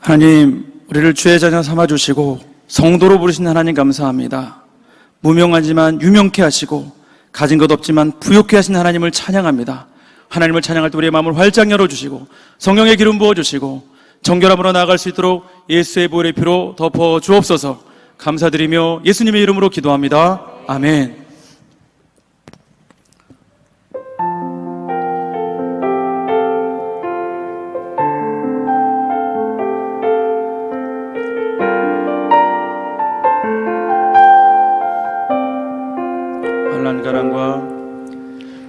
하나님, 우리를 주의 자녀 삼아주시고 성도로 부르신 하나님 감사합니다. 무명하지만 유명케 하시고 가진 것 없지만 부욕케 하신 하나님을 찬양합니다. 하나님을 찬양할 때 우리의 마음을 활짝 열어주시고 성령의 기름 부어주시고 정결함으로 나아갈 수 있도록 예수의 보혈의 피로 덮어 주옵소서. 감사드리며 예수님의 이름으로 기도합니다. 아멘.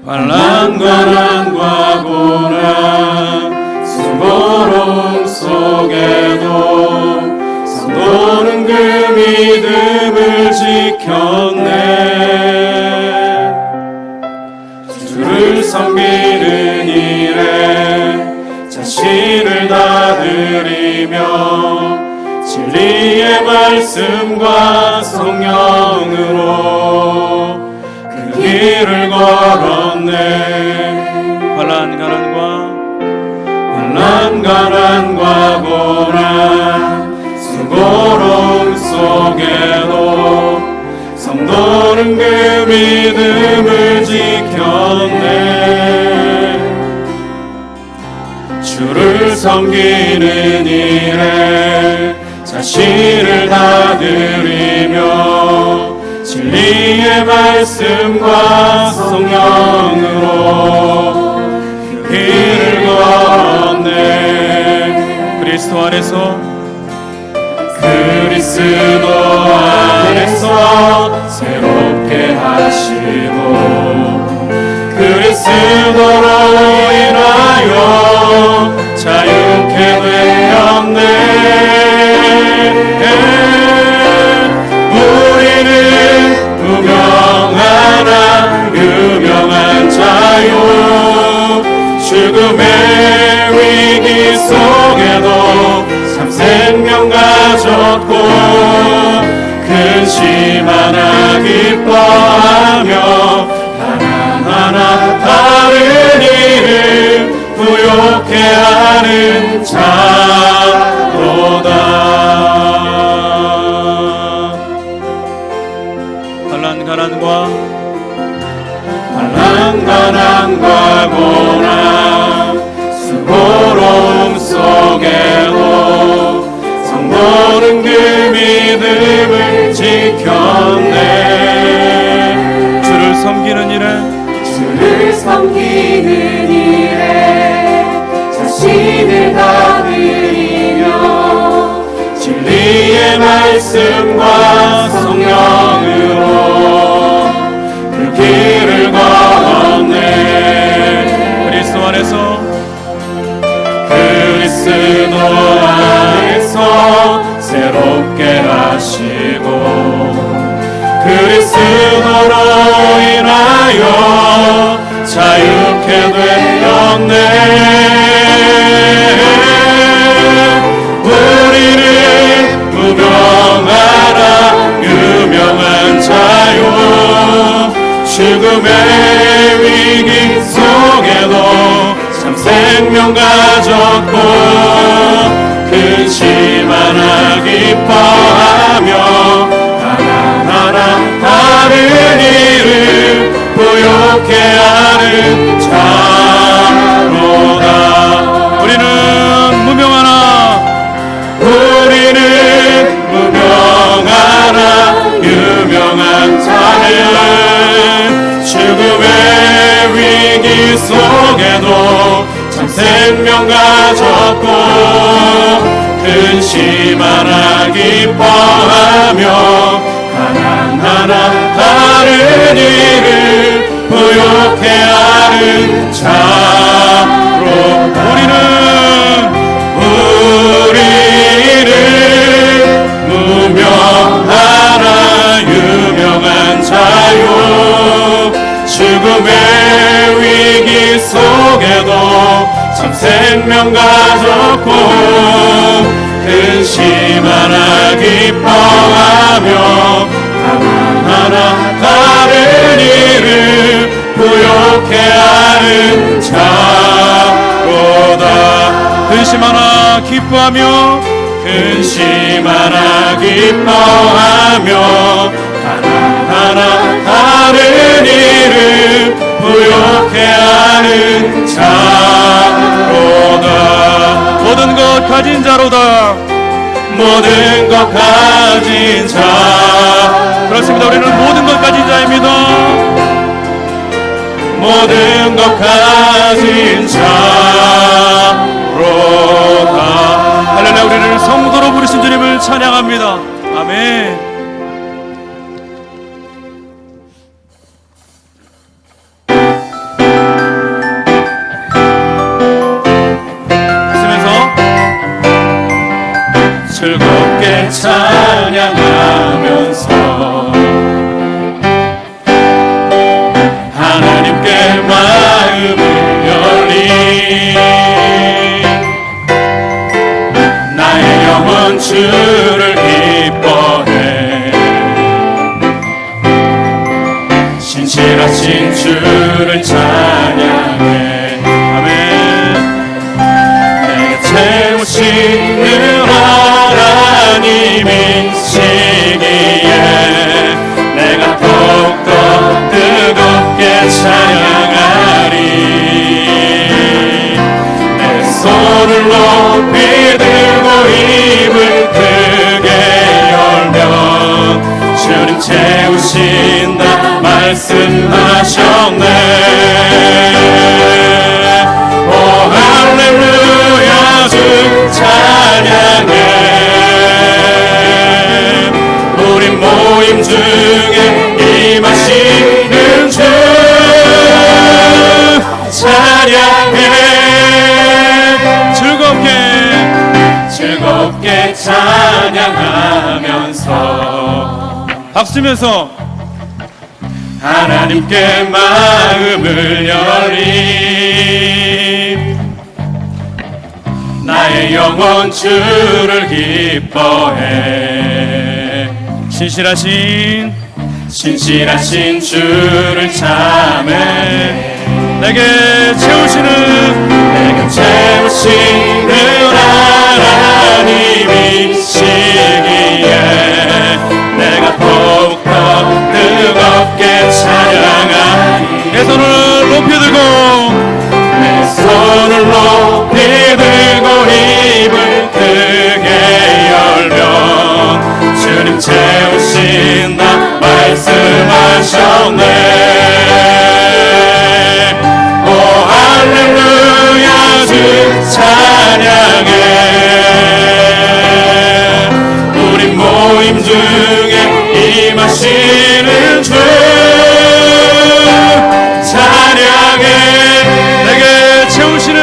환난과 고난 수고로움 속에도 성도는 그 믿음을 지켰네. 주를 섬기는 일에 자신을 다 드리며 진리의 말씀과 성령으로 길을 걸었네. 환난과 고난 수고로움 속에도 성도는 그 믿음을 지켰네. 주를 섬기는 일에 자신을 다 드리며 진리의 말씀과 성령으로 그 길을 걸었네. 그리스도 안에서 새롭게 하시고 그리스도로 인하여 자유케 되었네. 유명한 자유 죽음의 위기 속에도 참 생명 가졌고 근심 하나 기뻐하며 하나하나 다른 일을 부욕해 하는 자로다. 환난과 고난 수고로움 속에도 성도는 그 믿음을 지켰네. 주를 섬기는 일에 자신을 다 드리며 진리의 말씀과 성령으로 그 길을 걸었네. 그리스도 안에서 새롭게 하시고 그리스도로 인하여 자유케 되었네. 우리는 무명하라 유명한 자유 죽음의 위기 속에도 참 생명 가졌고 근심 하나 기뻐하며 하나하나 다른 일을 부욕해 하는 자로다. 우리는 무명하나 유명한 자는 죽음의 위기 속에도 참 생명 가졌고 근심 하나 기뻐하며 하나하나 다른 일을 부욕해 하는 자로. 우리는 무명하나 유명한 자유 죽음의 위기 속에도 참 생명 가졌고 근심 하나 기뻐하며 하나하나 다른 일을 부욕해 하는 자로다. 근심 하나 기뻐하며 근심하나 기뻐하며 하나하나 다른 이름 부욕해 하는 자로다. 모든 것 가진 자로다. 모든 것 가진 자. 그렇습니다. 우리는 모든 것 가진 자입니다. 모든 것 가진 자로다. 할렐루야. 우리를 성도로 부르신 주님을 찬양합니다. 아멘. 즐겁게 찬양하면서 하나님께 마음을 열리 나의 영혼 주를 기뻐해 신실하신 주를 찬양해. 아멘. 내게 채우시는 하나님이시기에 내가 더욱더 뜨겁게 찬양하리. 내 손을 높이 들고 입을 크게 열면 주님 채우신다 말씀하셨네. 오 할렐루야 주 찬양해. 우리 모임 중에 임하시는 주 찬양해. 즐겁게 찬양하면서 박수면서 하나님께 마음을 열리 나의 영혼 주를 기뻐해 신실하신 주를 참해. 내게 채우시는 하나님이시기에 내가 더욱더 뜨겁게 찬양하리. 내 손을 높이 들고 내 손을 높이 들고 입을 크게 열면 주님 채우신다 말씀하셨네. 오 할렐루야 주 찬양해. 우리 모임 중에 임하시는 주 찬양해. 내게 채우시는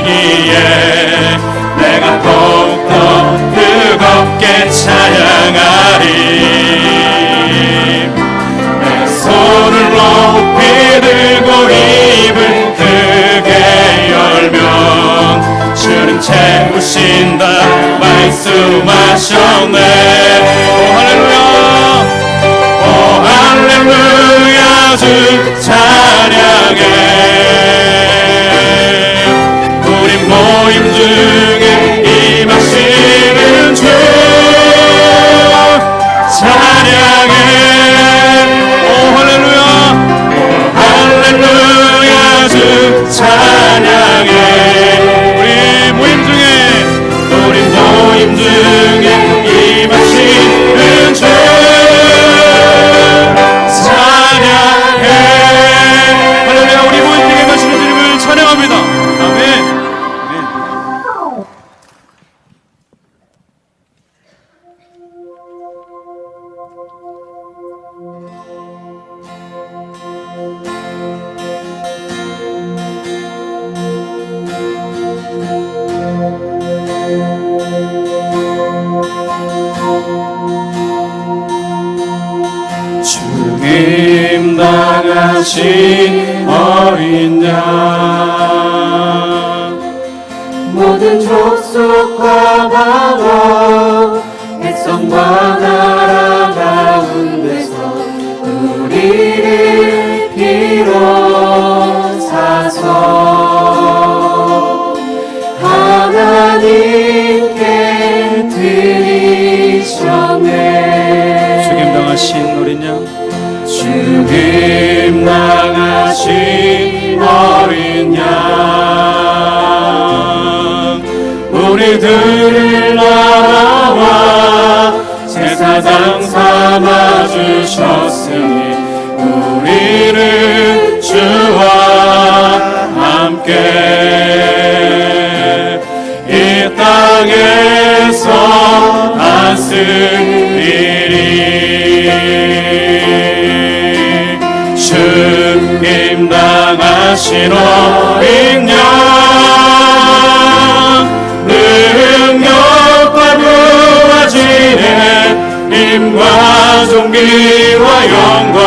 하나님이시기에 내가 더욱더 뜨겁게 찬양하리. 내 손을 높이 들고 입을 크게 열면 주님 채우신다 말씀하셨네. 오 할렐루야 오 할렐루야 주 찬양해. 우리 모임 중에 임하시는 주 찬양해. 오 할렐루야 오 할렐루야 주 찬양해. 우리 모임 중에 임하시는 주 찬양해. 할렐루야. 우리 모임 중에 임하시는 주님을 찬양합니다. 아멘. 주님 나가신 어린 양 모든 족속과 방언 백성과 나라 가운데서 우리를 피로 사서 주셨으니 우리는 주와 함께 이 땅에서 다스리리. 죽임 당하신 어린 양 능력과 부하지네 힘과 존귀와 영광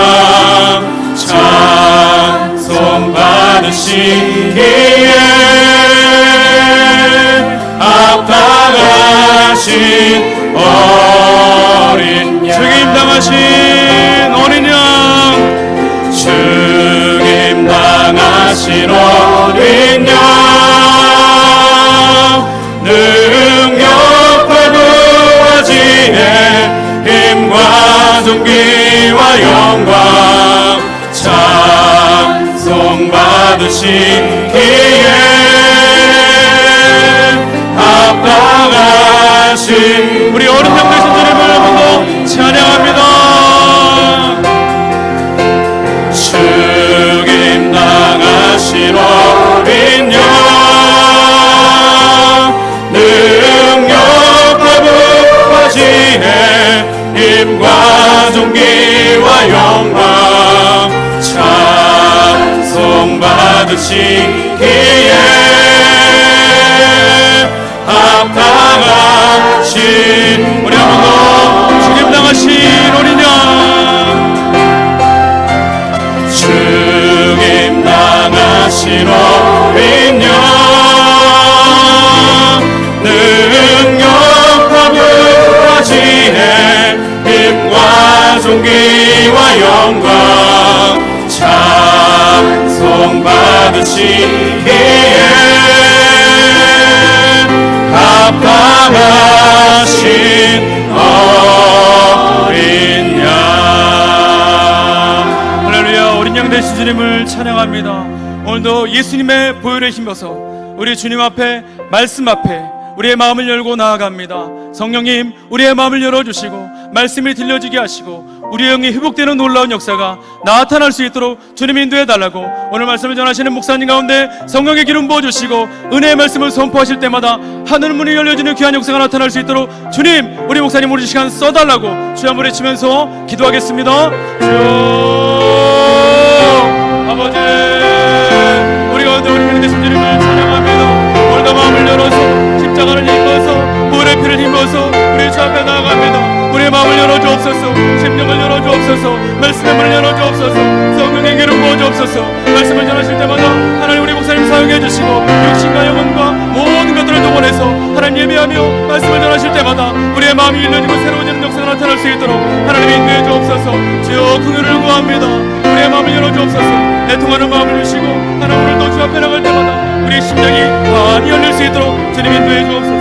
찬송 받으시기에 합당하신 어린 양 죽임 당하신 어린 양 죽임 당하신 어린 양 능력과 부하지에 힘과 존귀와 영광 찬송 받으시기에 합당하신 우리 어른 양 되신 주님을 한번 찬양합니다. 죽임 당하신 어린 양 능력과 부하지에 힘과 존귀와 영광 찬송 받으시기에 합당하신 우리 한 번 더 죽임 당하신 어린 양 죽임 당하신 어린 양 능력과 부하지에 힘과 존귀와 영광 찬송 받으시기에 합당하신 어린 양. 할렐루야. 어린 양 되신 주님을 찬양합니다. 오늘도 예수님의 보혈에 힘입어서 우리 주님 앞에 말씀 앞에 우리의 마음을 열고 나아갑니다. 성령님 우리의 마음을 열어주시고 말씀이 들려지게 하시고 우리의 영이 회복되는 놀라운 역사가 나타날 수 있도록 주님 인도해 달라고 오늘 말씀을 전하시는 목사님 가운데 성령의 기름 부어주시고 은혜의 말씀을 선포하실 때마다 하늘 문이 열려지는 귀한 역사가 나타날 수 있도록 주님 우리 목사님 우리 시간 써달라고 주여 한번 외치면서 기도하겠습니다. 주여 아버지 우리 가운데 우리 주님 되신 주님을 찬양합니다. 오늘도 마음을 열어서 십자가를 힘입어서 보혈의 피를 힘입어서 우리 주 앞에 나아갑니다. 우리의 마음을 열어주옵소서. 심령을 열어주옵소서. 말씀의 문을 열어주옵소서. 성령의 기름 부어주옵소서. 말씀을 전하실 때마다 하나님 우리 목사님 사용해 주시고 육신과 영혼과 모든 것들을 동원해서 하나님 예배하며 말씀을 전하실 때마다 우리의 마음이 열려지고 새로워지는 역사가 나타날 수 있도록 하나님 인도해 주옵소서. 주여 긍휼을 구합니다. 우리의 마음을 열어주옵소서. 애통하는 마음을 주시고 하나님 오늘도 주 앞에 나갈 때마다 우리의 심령이 많이 열릴 수 있도록 주님 인도해 주옵소서.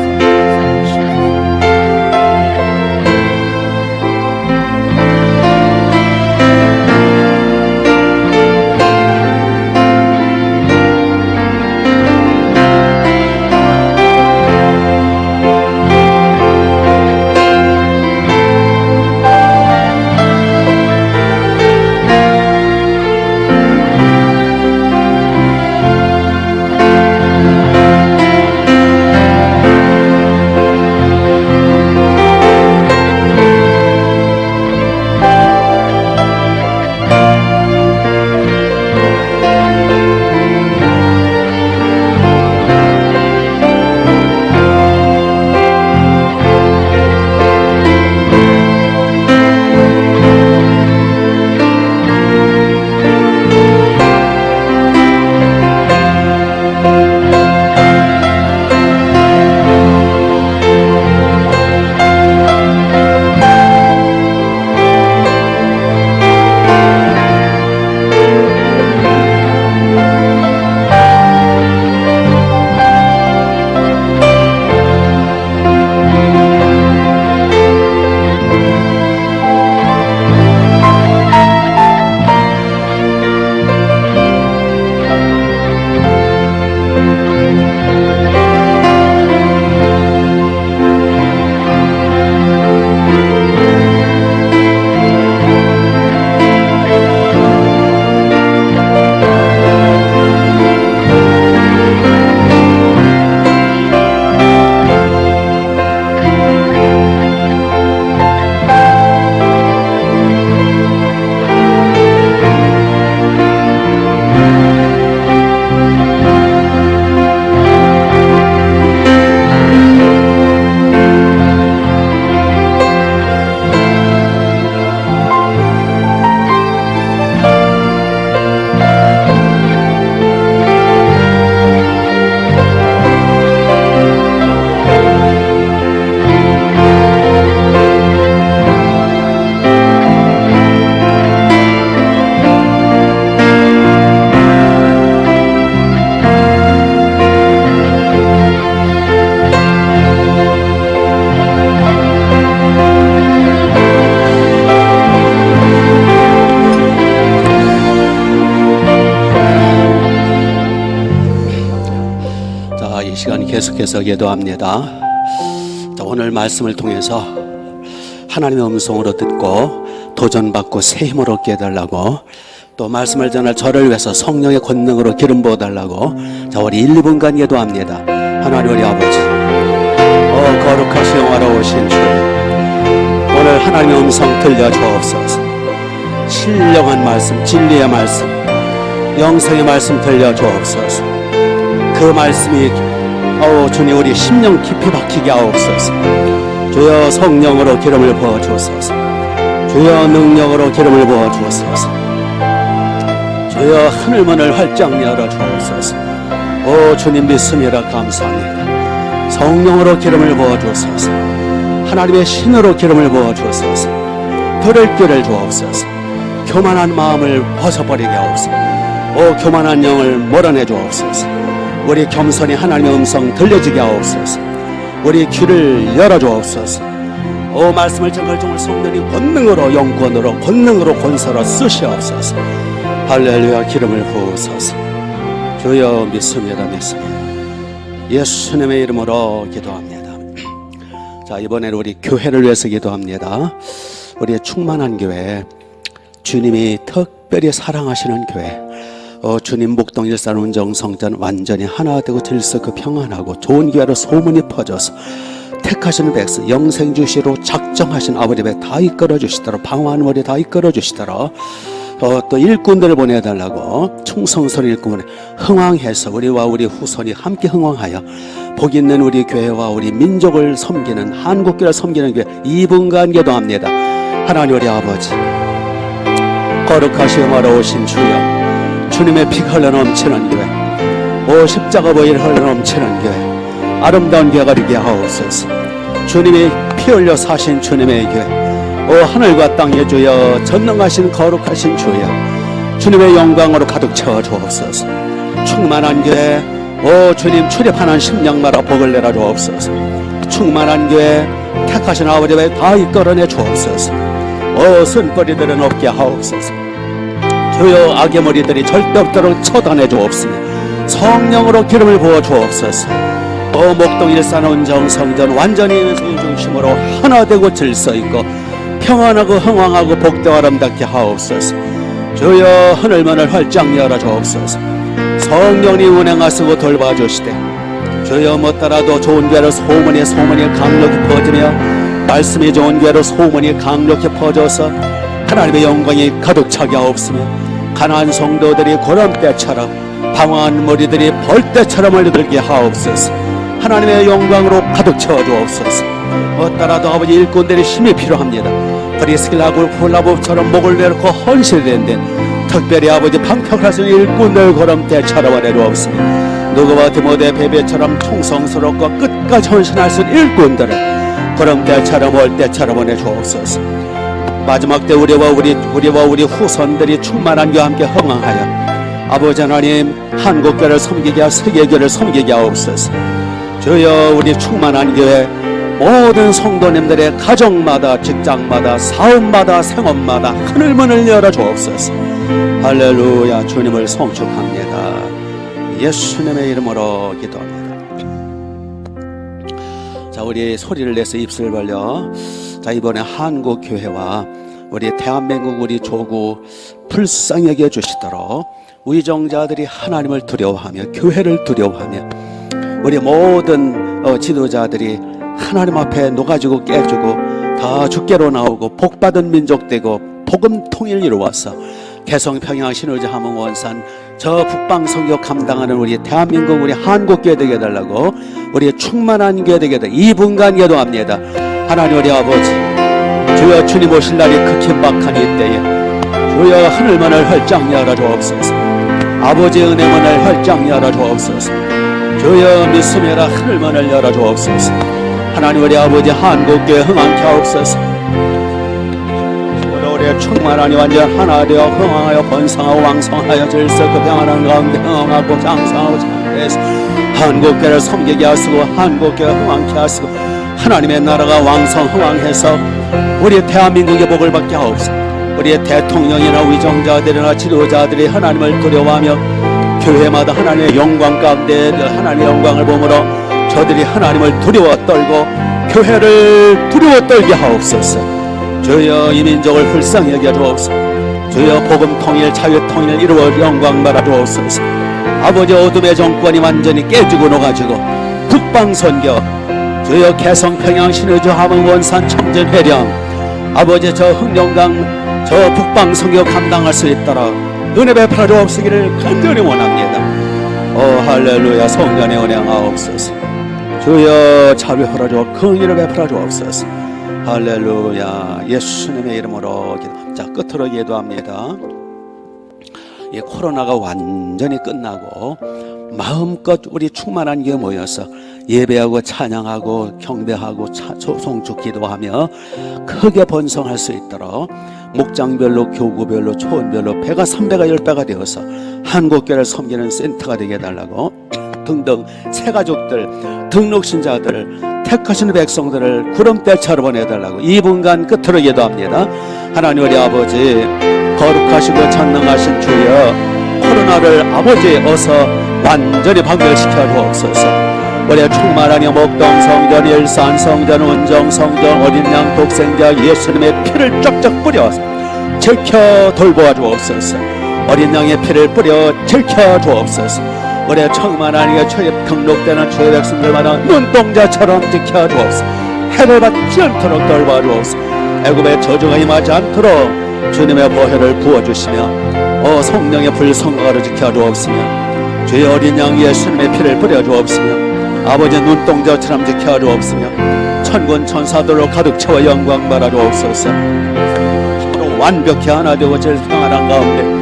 시간 계속해서 기도합니다. 자, 오늘 말씀을 통해서 하나님의 음성으로 듣고 도전받고 새 힘을 얻게 해달라고, 또 말씀을 전할 저를 위해서 성령의 권능으로 기름 부어달라고, 자, 우리 1, 2분간 기도합니다. 하나님 우리 아버지, 거룩하시 영화로우신 주님, 오늘 하나님의 음성 들려주옵소서. 신령한 말씀, 진리의 말씀, 영생의 말씀 들려주옵소서. 그 말씀이 주님 우리 심령 깊이 박히게 하옵소서. 주여 성령으로 기름을 부어주소서. 주여 능력으로 기름을 부어주소서. 주여 하늘문을 활짝 열어주옵소서. 오 주님 믿습니다. 감사합니다. 성령으로 기름을 부어주소서. 하나님의 신으로 기름을 부어주소서. 들을 길을 주옵소서. 교만한 마음을 벗어버리게 하옵소서. 오 교만한 영을 몰아내 주옵소서. 우리 겸손히 하나님의 음성 들려지게 하옵소서. 우리 귀를 열어주옵소서. 오 말씀을 정글정글 성령님 권능으로 영권으로 권능으로 권세로 쓰시옵소서. 할렐루야. 기름을 부으소서. 주여 믿습니다. 믿습니다. 예수님의 이름으로 기도합니다. 자, 이번에는 우리 교회를 위해서 기도합니다. 우리의 충만한 교회, 주님이 특별히 사랑하시는 교회, 주님 목동 일산 운정 성전 완전히 하나 되고 질서 그 평안하고 좋은 교회로 소문이 퍼져서 택하시는 백성 영생 주시로 작정하신 아버지 배 다 이끌어 주시도록, 방황하는 머리 다 이끌어 주시도록, 또 일꾼들을 보내달라고, 충성스러운 일꾼을 흥왕해서 우리와 우리 후손이 함께 흥왕하여 복 있는 우리 교회와 우리 민족을 섬기는 한국교회를 섬기는 교회 2분간 기도합니다. 하나님 우리 아버지, 거룩하시고 어려우신 주여, 주님의 피가 흘러넘치는 교회, 오 십자가 보혈 흘러넘치는 교회, 아름다운 교회가 되게 하옵소서. 주님이 피 흘려 사신 주님의 교회, 오 하늘과 땅의 주여, 전능하신 거룩하신 주여, 주님의 영광으로 가득 채워 주옵소서. 충만한 교회, 오 주님 출입하는 심령마다 복을 내려 주옵소서. 충만한 교회, 택하신 아버지의 다 이끌어내 주옵소서. 오 쓴뿌리들은 없게 하옵소서. 주여 악의 머리들이 절대 없도록 처단해 주옵소서. 성령으로 기름을 부어 주옵소서. 오 목동 일산 온정 성전 완전히 중심으로 하나 되고 질서 있고 평안하고 흥왕하고 복되고 아름답게 하옵소서. 주여 하늘문을 활짝 열어 주옵소서. 성령님 운행하시고 돌봐주시되, 주여 못하라도 좋은 교회로 소문이 강력히 퍼지며 말씀이 좋은 교회로 소문이 강력히 퍼져서 하나님의 영광이 가득 차게 하옵소서. 가난한 성도들이 고람때처럼, 방황한 머리들이 벌떼처럼 흘러들게 하옵소서. 하나님의 영광으로 가득 채워 주옵소서. 어따라도 아버지 일꾼들의 힘이 필요합니다. 브리스길라고 콜라보처럼 목을 내놓고 헌신된 데 특별히 아버지 방평하신 일꾼들 고람때처럼 내려옵소서. 누구와 디모데 베베처럼 충성스럽고 끝까지 헌신할 수 있는 일꾼들을 고람때처럼 올 때처럼 보내주옵소서. 마지막 때 우리와 우리 후손들이 충만한 교회와 함께 흥왕하여 아버지 하나님 한국교회를 섬기게 하여 세계교회를 섬기게 하옵소서. 주여 우리 충만한 교회 모든 성도님들의 가정마다 직장마다 사업마다 생업마다 하늘문을 열어 주옵소서. 할렐루야. 주님을 송축합니다. 예수님의 이름으로 기도합니다. 자, 우리 소리를 내서 입술 벌려. 자, 이번에 한국교회와 우리 대한민국 우리 조국 불쌍히 여겨 주시도록 위정자들이 하나님을 두려워하며 교회를 두려워하며 우리 모든 지도자들이 하나님 앞에 녹아지고 깨지고 다 주께로 나오고 복받은 민족 되고 복음 통일 이루어서 개성 평양 신의자 함흥 원산 저 북방 선교 감당하는 우리 대한민국 우리 한국교회 되게 해달라고, 우리 충만한 교회 되게 해달라고 2분간 기도합니다. 하나님 우리 아버지, 주여 주님 오실 날이 극히 막한 이때에 주여 하늘문을 활짝 열어 주옵소서. 아버지의 은혜 문을 활짝 열어 주옵소서. 주여 믿음이라 하늘문을 열어 주옵소서. 하나님 우리 아버지 한국교회 흥왕케 하옵소서. 우리 충만하니 완전 하나 되어 흥왕하여 번성하고 왕성하여 질서 그 평안한 가운데 흥왕하고 장성하고 장대해서 한국교회를 섬기게 하시고 한국교회 흥왕케 하시고 하나님의 나라가 왕성 흥왕해서 우리 대한민국의 복을 받게 하옵소서. 우리의 대통령이나 위정자들이나 지도자들이 하나님을 두려워하며 교회마다 하나님의 영광 가운데 하나님의 영광을 보므로 저들이 하나님을 두려워 떨고 교회를 두려워 떨게 하옵소서. 주여 이 민족을 불쌍히 여겨 주옵소서. 주여 복음 통일 자유 통일 이루어 영광 받아 주옵소서. 아버지 어둠의 정권이 완전히 깨지고 녹아지고 북방 선교 주여 개성 평양 신의주 함흥 원산 청진 회령 아버지 저 흥룡강 저 북방 선교 감당할 수 있도록 은혜 베풀어 주옵시기를 간절히 원합니다. 할렐루야. 성전에 은행하옵소서. 주여 자비하라 주옵 긍휼을 베풀어 주옵소서. 할렐루야. 예수님의 이름으로 자 끝으로 기도합니다. 이 코로나가 완전히 끝나고 마음껏 우리 충만한 교회 모여서 예배하고 찬양하고 경배하고 송축 기도하며 크게 번성할 수 있도록 목장별로 교구별로 초원별로 배가 3배가 10배가 되어서 한국교회를 섬기는 센터가 되게 해달라고 등등 새가족들 등록신자들 택하신 백성들을 구름대처럼 보내달라고 2분간 끝으로 기도합니다. 하나님 우리 아버지 거룩하시고 전능하신 주여 코로나를 아버지 어서 완전히 박멸시켜 주옵소서. 우리의 충만하니 목동 성전 일산 성전 원정 성전 어린 양 독생자 예수님의 피를 쫙쫙 뿌려서 지켜 돌보아 주옵소서. 어린 양의 피를 뿌려 지켜 주옵소서. 우리의 충만하니 주의 등록되는 주의 백성들마다 눈동자처럼 지켜 주옵소서. 해를 받지 않도록 돌보아 주옵소서. 애굽의 저주가 임하지 않도록 주님의 보혈을 부어주시며 성령의 불성가로 지켜주옵시며 주의 어린 양 예수님의 피를 뿌려주옵시며 아버지 눈동자처럼 지켜주옵시며 천군 천사들로 가득 채워 영광 받아주옵소서. 서로 완벽히 하나 되고 제일 평안한 가운데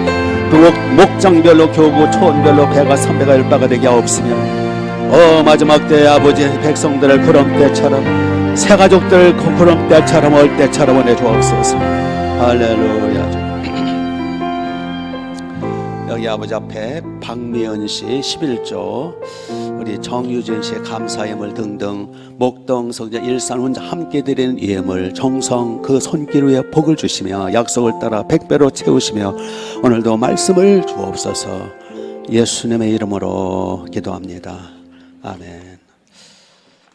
목장별로 교구 초원별로 배가 3배가 10배가 되게 하옵시며 마지막 때에 아버지 백성들을 구름대처럼 새가족들 구름대처럼 얼대처럼 보내주옵소서. 할렐루야. 여기 아버지 앞에 박미연 씨 11조 우리 정유진 씨의 감사 예물 등등 목동 성전 일산 혼자 함께 드리는 예물 정성 그 손길 위에 복을 주시며 약속을 따라 100배로 채우시며 오늘도 말씀을 주옵소서. 예수님의 이름으로 기도합니다. 아멘.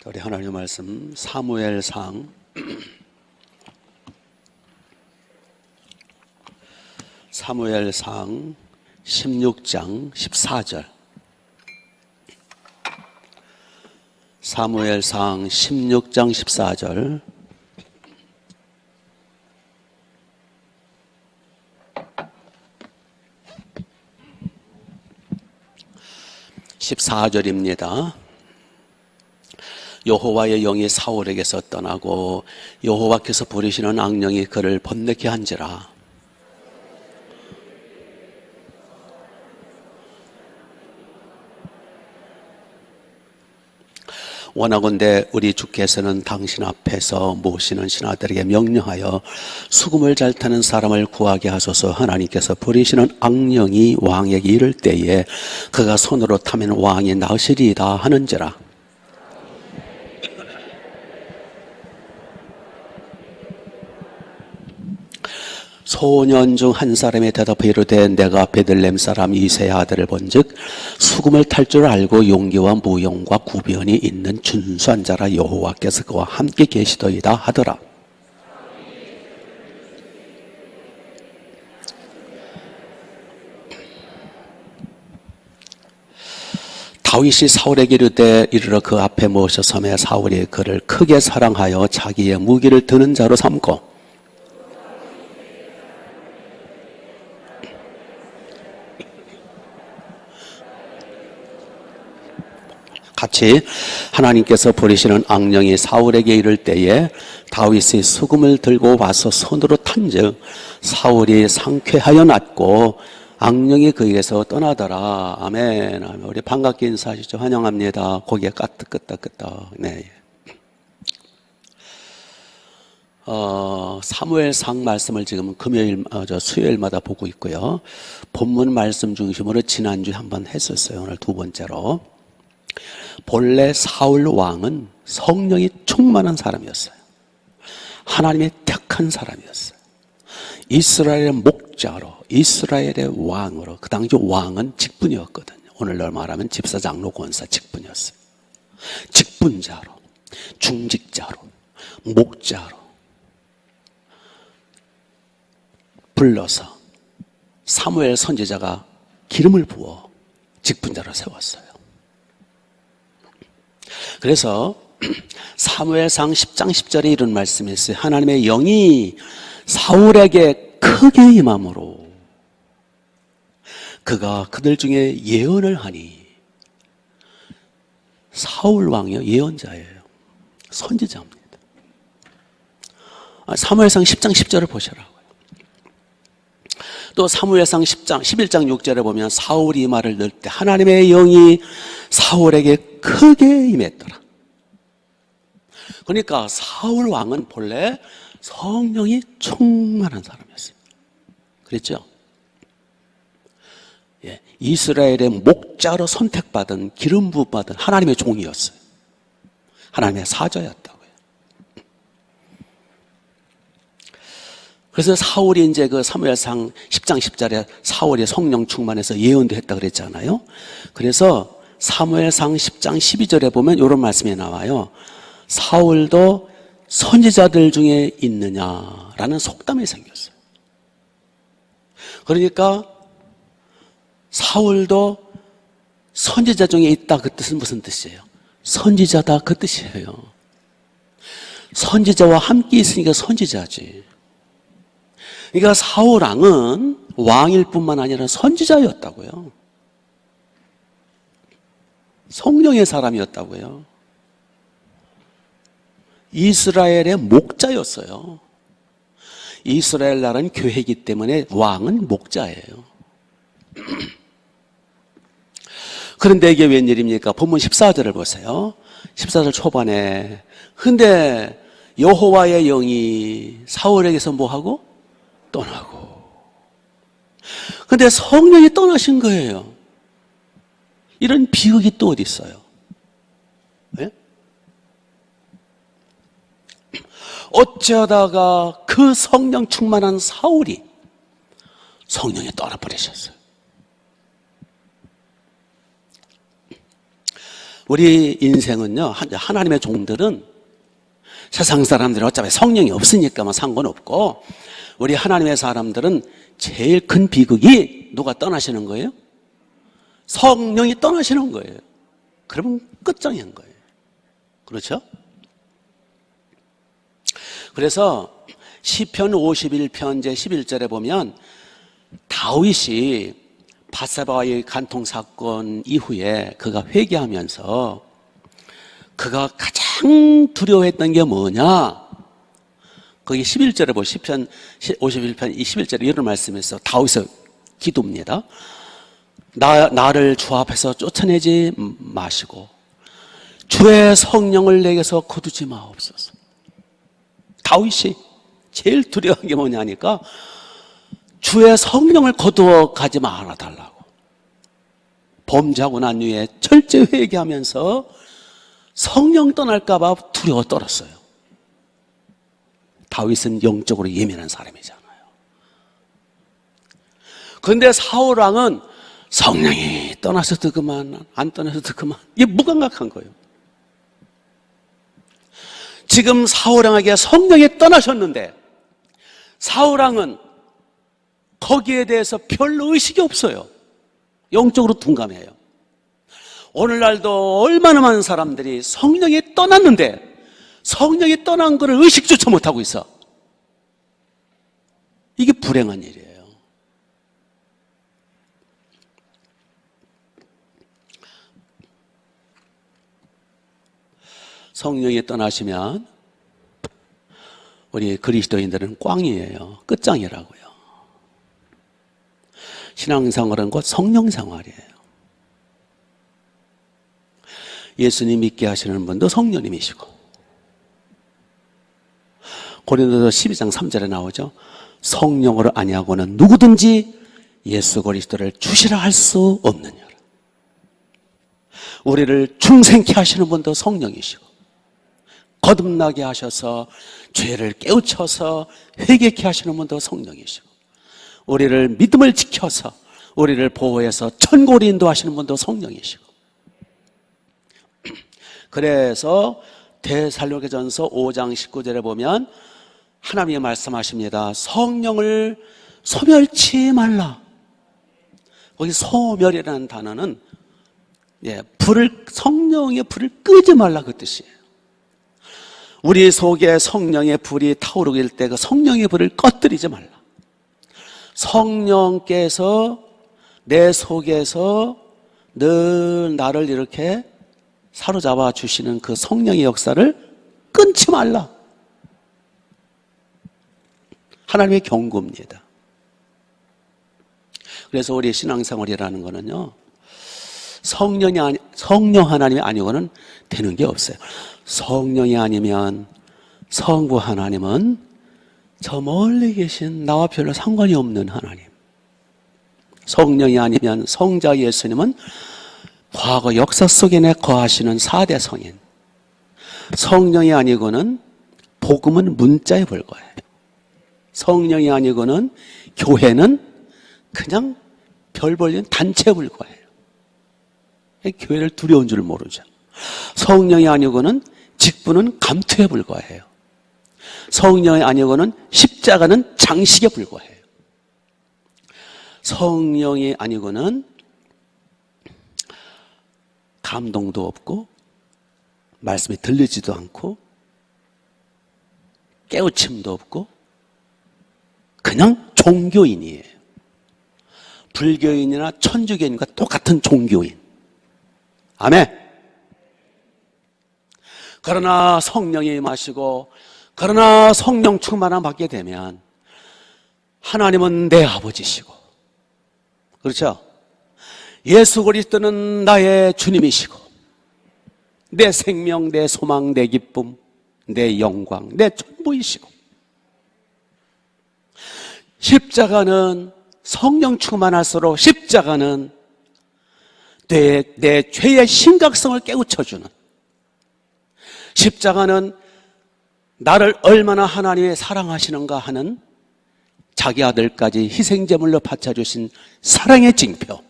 우리 하나님의 말씀 사무엘상 16장 14절 사무엘상 16장 14절 14절입니다. 여호와의 영이 사울에게서 떠나고 여호와께서 부리시는 악령이 그를 번뇌케 한지라. 원하건대 우리 주께서는 당신 앞에서 모시는 신하들에게 명령하여 수금을 잘 타는 사람을 구하게 하소서. 하나님께서 부리시는 악령이 왕에게 이를 때에 그가 손으로 타면 왕이 나으시리이다 하는지라. 소년 중 한 사람이 대답하여 이르되 내가 베들레헴 사람 이새의 아들을 본즉 수금을 탈 줄 알고 용기와 무용과 구변이 있는 준수한 자라. 여호와께서 그와 함께 계시더이다 하더라. 다윗이 사울에게 이르러 그 앞에 모셔서매 사울이 그를 크게 사랑하여 자기의 무기를 드는 자로 삼고 같이 하나님께서 부리시는 악령이 사울에게 이를 때에 다윗이 수금을 들고 와서 손으로 탄즉 사울이 상쾌하여 낫고 악령이 그에게서 떠나더라. 아멘. 아멘. 우리 반갑게 인사하시죠. 환영합니다. 고개 까뜩끄덕끄덕. 네. 사무엘상 말씀을 지금 수요일마다 보고 있고요. 본문 말씀 중심으로 지난주에 한번 했었어요. 오늘 두 번째로. 본래 사울 왕은 성령이 충만한 사람이었어요. 하나님의 택한 사람이었어요. 이스라엘의 목자로, 이스라엘의 왕으로. 그 당시 왕은 직분이었거든요. 오늘날 말하면 집사장로 권사 직분이었어요. 직분자로, 중직자로, 목자로 불러서 사무엘 선지자가 기름을 부어 직분자로 세웠어요. 그래서 사무엘상 10장 10절에 이런 말씀이 있어요. 하나님의 영이 사울에게 크게 임함으로 그가 그들 중에 예언을 하니. 사울 왕이요, 예언자예요. 선지자입니다. 사무엘상 10장 10절을 보시라고요. 또 사무엘상 10장 11장 6절에 보면 사울이 이 말을 넣을 때 하나님의 영이 사울에게 크게 임했더라. 그러니까 사울 왕은 본래 성령이 충만한 사람이었어요. 그랬죠? 예, 이스라엘의 목자로 선택받은, 기름 부받은 하나님의 종이었어요. 하나님의 사자였다고요. 그래서 사울이 이제 그 사무엘상 10장 10절에 사울이 성령 충만해서 예언도 했다 그랬잖아요. 그래서 사무엘상 10장 12절에 보면 이런 말씀이 나와요. 사울도 선지자들 중에 있느냐라는 속담이 생겼어요. 그러니까 사울도 선지자 중에 있다, 그 뜻은 무슨 뜻이에요? 선지자다, 그 뜻이에요. 선지자와 함께 있으니까 선지자지. 그러니까 사울 왕은 왕일 뿐만 아니라 선지자였다고요. 성령의 사람이었다고요. 이스라엘의 목자였어요. 이스라엘 나라는 교회이기 때문에 왕은 목자예요. 그런데 이게 웬일입니까? 본문 14절을 보세요. 14절 초반에 근데 여호와의 영이 사울에게서 뭐하고? 떠나고. 근데 성령이 떠나신 거예요. 이런 비극이 또 어디 있어요? 네? 어쩌다가 그 성령 충만한 사울이 성령이 떠나버리셨어요. 우리 인생은요, 하나님의 종들은 세상 사람들이 어차피 성령이 없으니까 뭐 상관없고, 우리 하나님의 사람들은 제일 큰 비극이 누가 떠나시는 거예요? 성령이 떠나시는 거예요. 그러면 끝장인 거예요. 그렇죠? 그래서 시편 51편 제 11절에 보면 다윗이 밧세바와의 간통 사건 이후에 그가 회개하면서 그가 가장 두려워했던 게 뭐냐? 거기 11절에 보면 시편 51편 21절에 이런 말씀이 있어요. 다윗의 기도입니다. 나를 주 앞에서 쫓아내지 마시고 주의 성령을 내게서 거두지 마옵소서. 다윗이 제일 두려운 게 뭐냐니까 주의 성령을 거두어 가지 말아달라고. 범죄하고 난 후에 철저히 회개하면서 성령 떠날까 봐 두려워 떨었어요. 다윗은 영적으로 예민한 사람이잖아요. 그런데 사울 왕은 성령이 떠나서도 그만, 안 떠나서도 그만, 이게 무감각한 거예요. 지금 사울 왕에게 성령이 떠나셨는데 사울 왕은 거기에 대해서 별로 의식이 없어요. 영적으로 둔감해요. 오늘날도 얼마나 많은 사람들이 성령이 떠났는데 성령이 떠난 것을 의식조차 못하고 있어. 이게 불행한 일이에요. 성령이 떠나시면 우리 그리스도인들은 꽝이에요. 끝장이라고요. 신앙생활은 곧 성령생활이에요. 예수님 믿게 하시는 분도 성령님이시고, 고린도서 12장 3절에 나오죠. 성령으로 아니하고는 누구든지 예수 그리스도를 주시라 할 수 없느니라. 우리를 중생케 하시는 분도 성령이시고, 거듭나게 하셔서 죄를 깨우쳐서 회개케 하시는 분도 성령이시고, 우리를 믿음을 지켜서 우리를 보호해서 천국으로 인도하시는 분도 성령이시고, 그래서 데살로니가전서 5장 19절에 보면 하나님이 말씀하십니다. 성령을 소멸치 말라. 거기 소멸이라는 단어는 성령의 불을 끄지 말라 그 뜻이에요. 우리 속에 성령의 불이 타오르길 때 그 성령의 불을 꺼뜨리지 말라. 성령께서 내 속에서 늘 나를 이렇게 사로잡아 주시는 그 성령의 역사를 끊지 말라. 하나님의 경고입니다. 그래서 우리 신앙생활이라는 거는요, 성령 하나님이 아니고는 되는 게 없어요. 성령이 아니면 성부 하나님은 저 멀리 계신 나와 별로 상관이 없는 하나님. 성령이 아니면 성자 예수님은 과거 역사 속에 거하시는 4대 성인. 성령이 아니고는 복음은 문자에 불과해요. 성령이 아니고는 교회는 그냥 별 벌린 단체에 불과해요. 교회를 두려운 줄 모르죠. 성령이 아니고는 직분은 감투에 불과해요. 성령이 아니고는 십자가는 장식에 불과해요. 성령이 아니고는 감동도 없고 말씀이 들리지도 않고 깨우침도 없고 그냥 종교인이에요. 불교인이나 천주교인과 똑같은 종교인. 아멘. 그러나 성령이 임하시고 그러나 성령 충만함 받게 되면 하나님은 내 아버지시고, 그렇죠? 예수 그리스도는 나의 주님이시고 내 생명, 내 소망, 내 기쁨, 내 영광, 내 전부이시고, 십자가는 성령 충만할수록 십자가는 내 죄의 심각성을 깨우쳐주는, 십자가는 나를 얼마나 하나님이 사랑하시는가 하는 자기 아들까지 희생제물로 바쳐주신 사랑의 징표.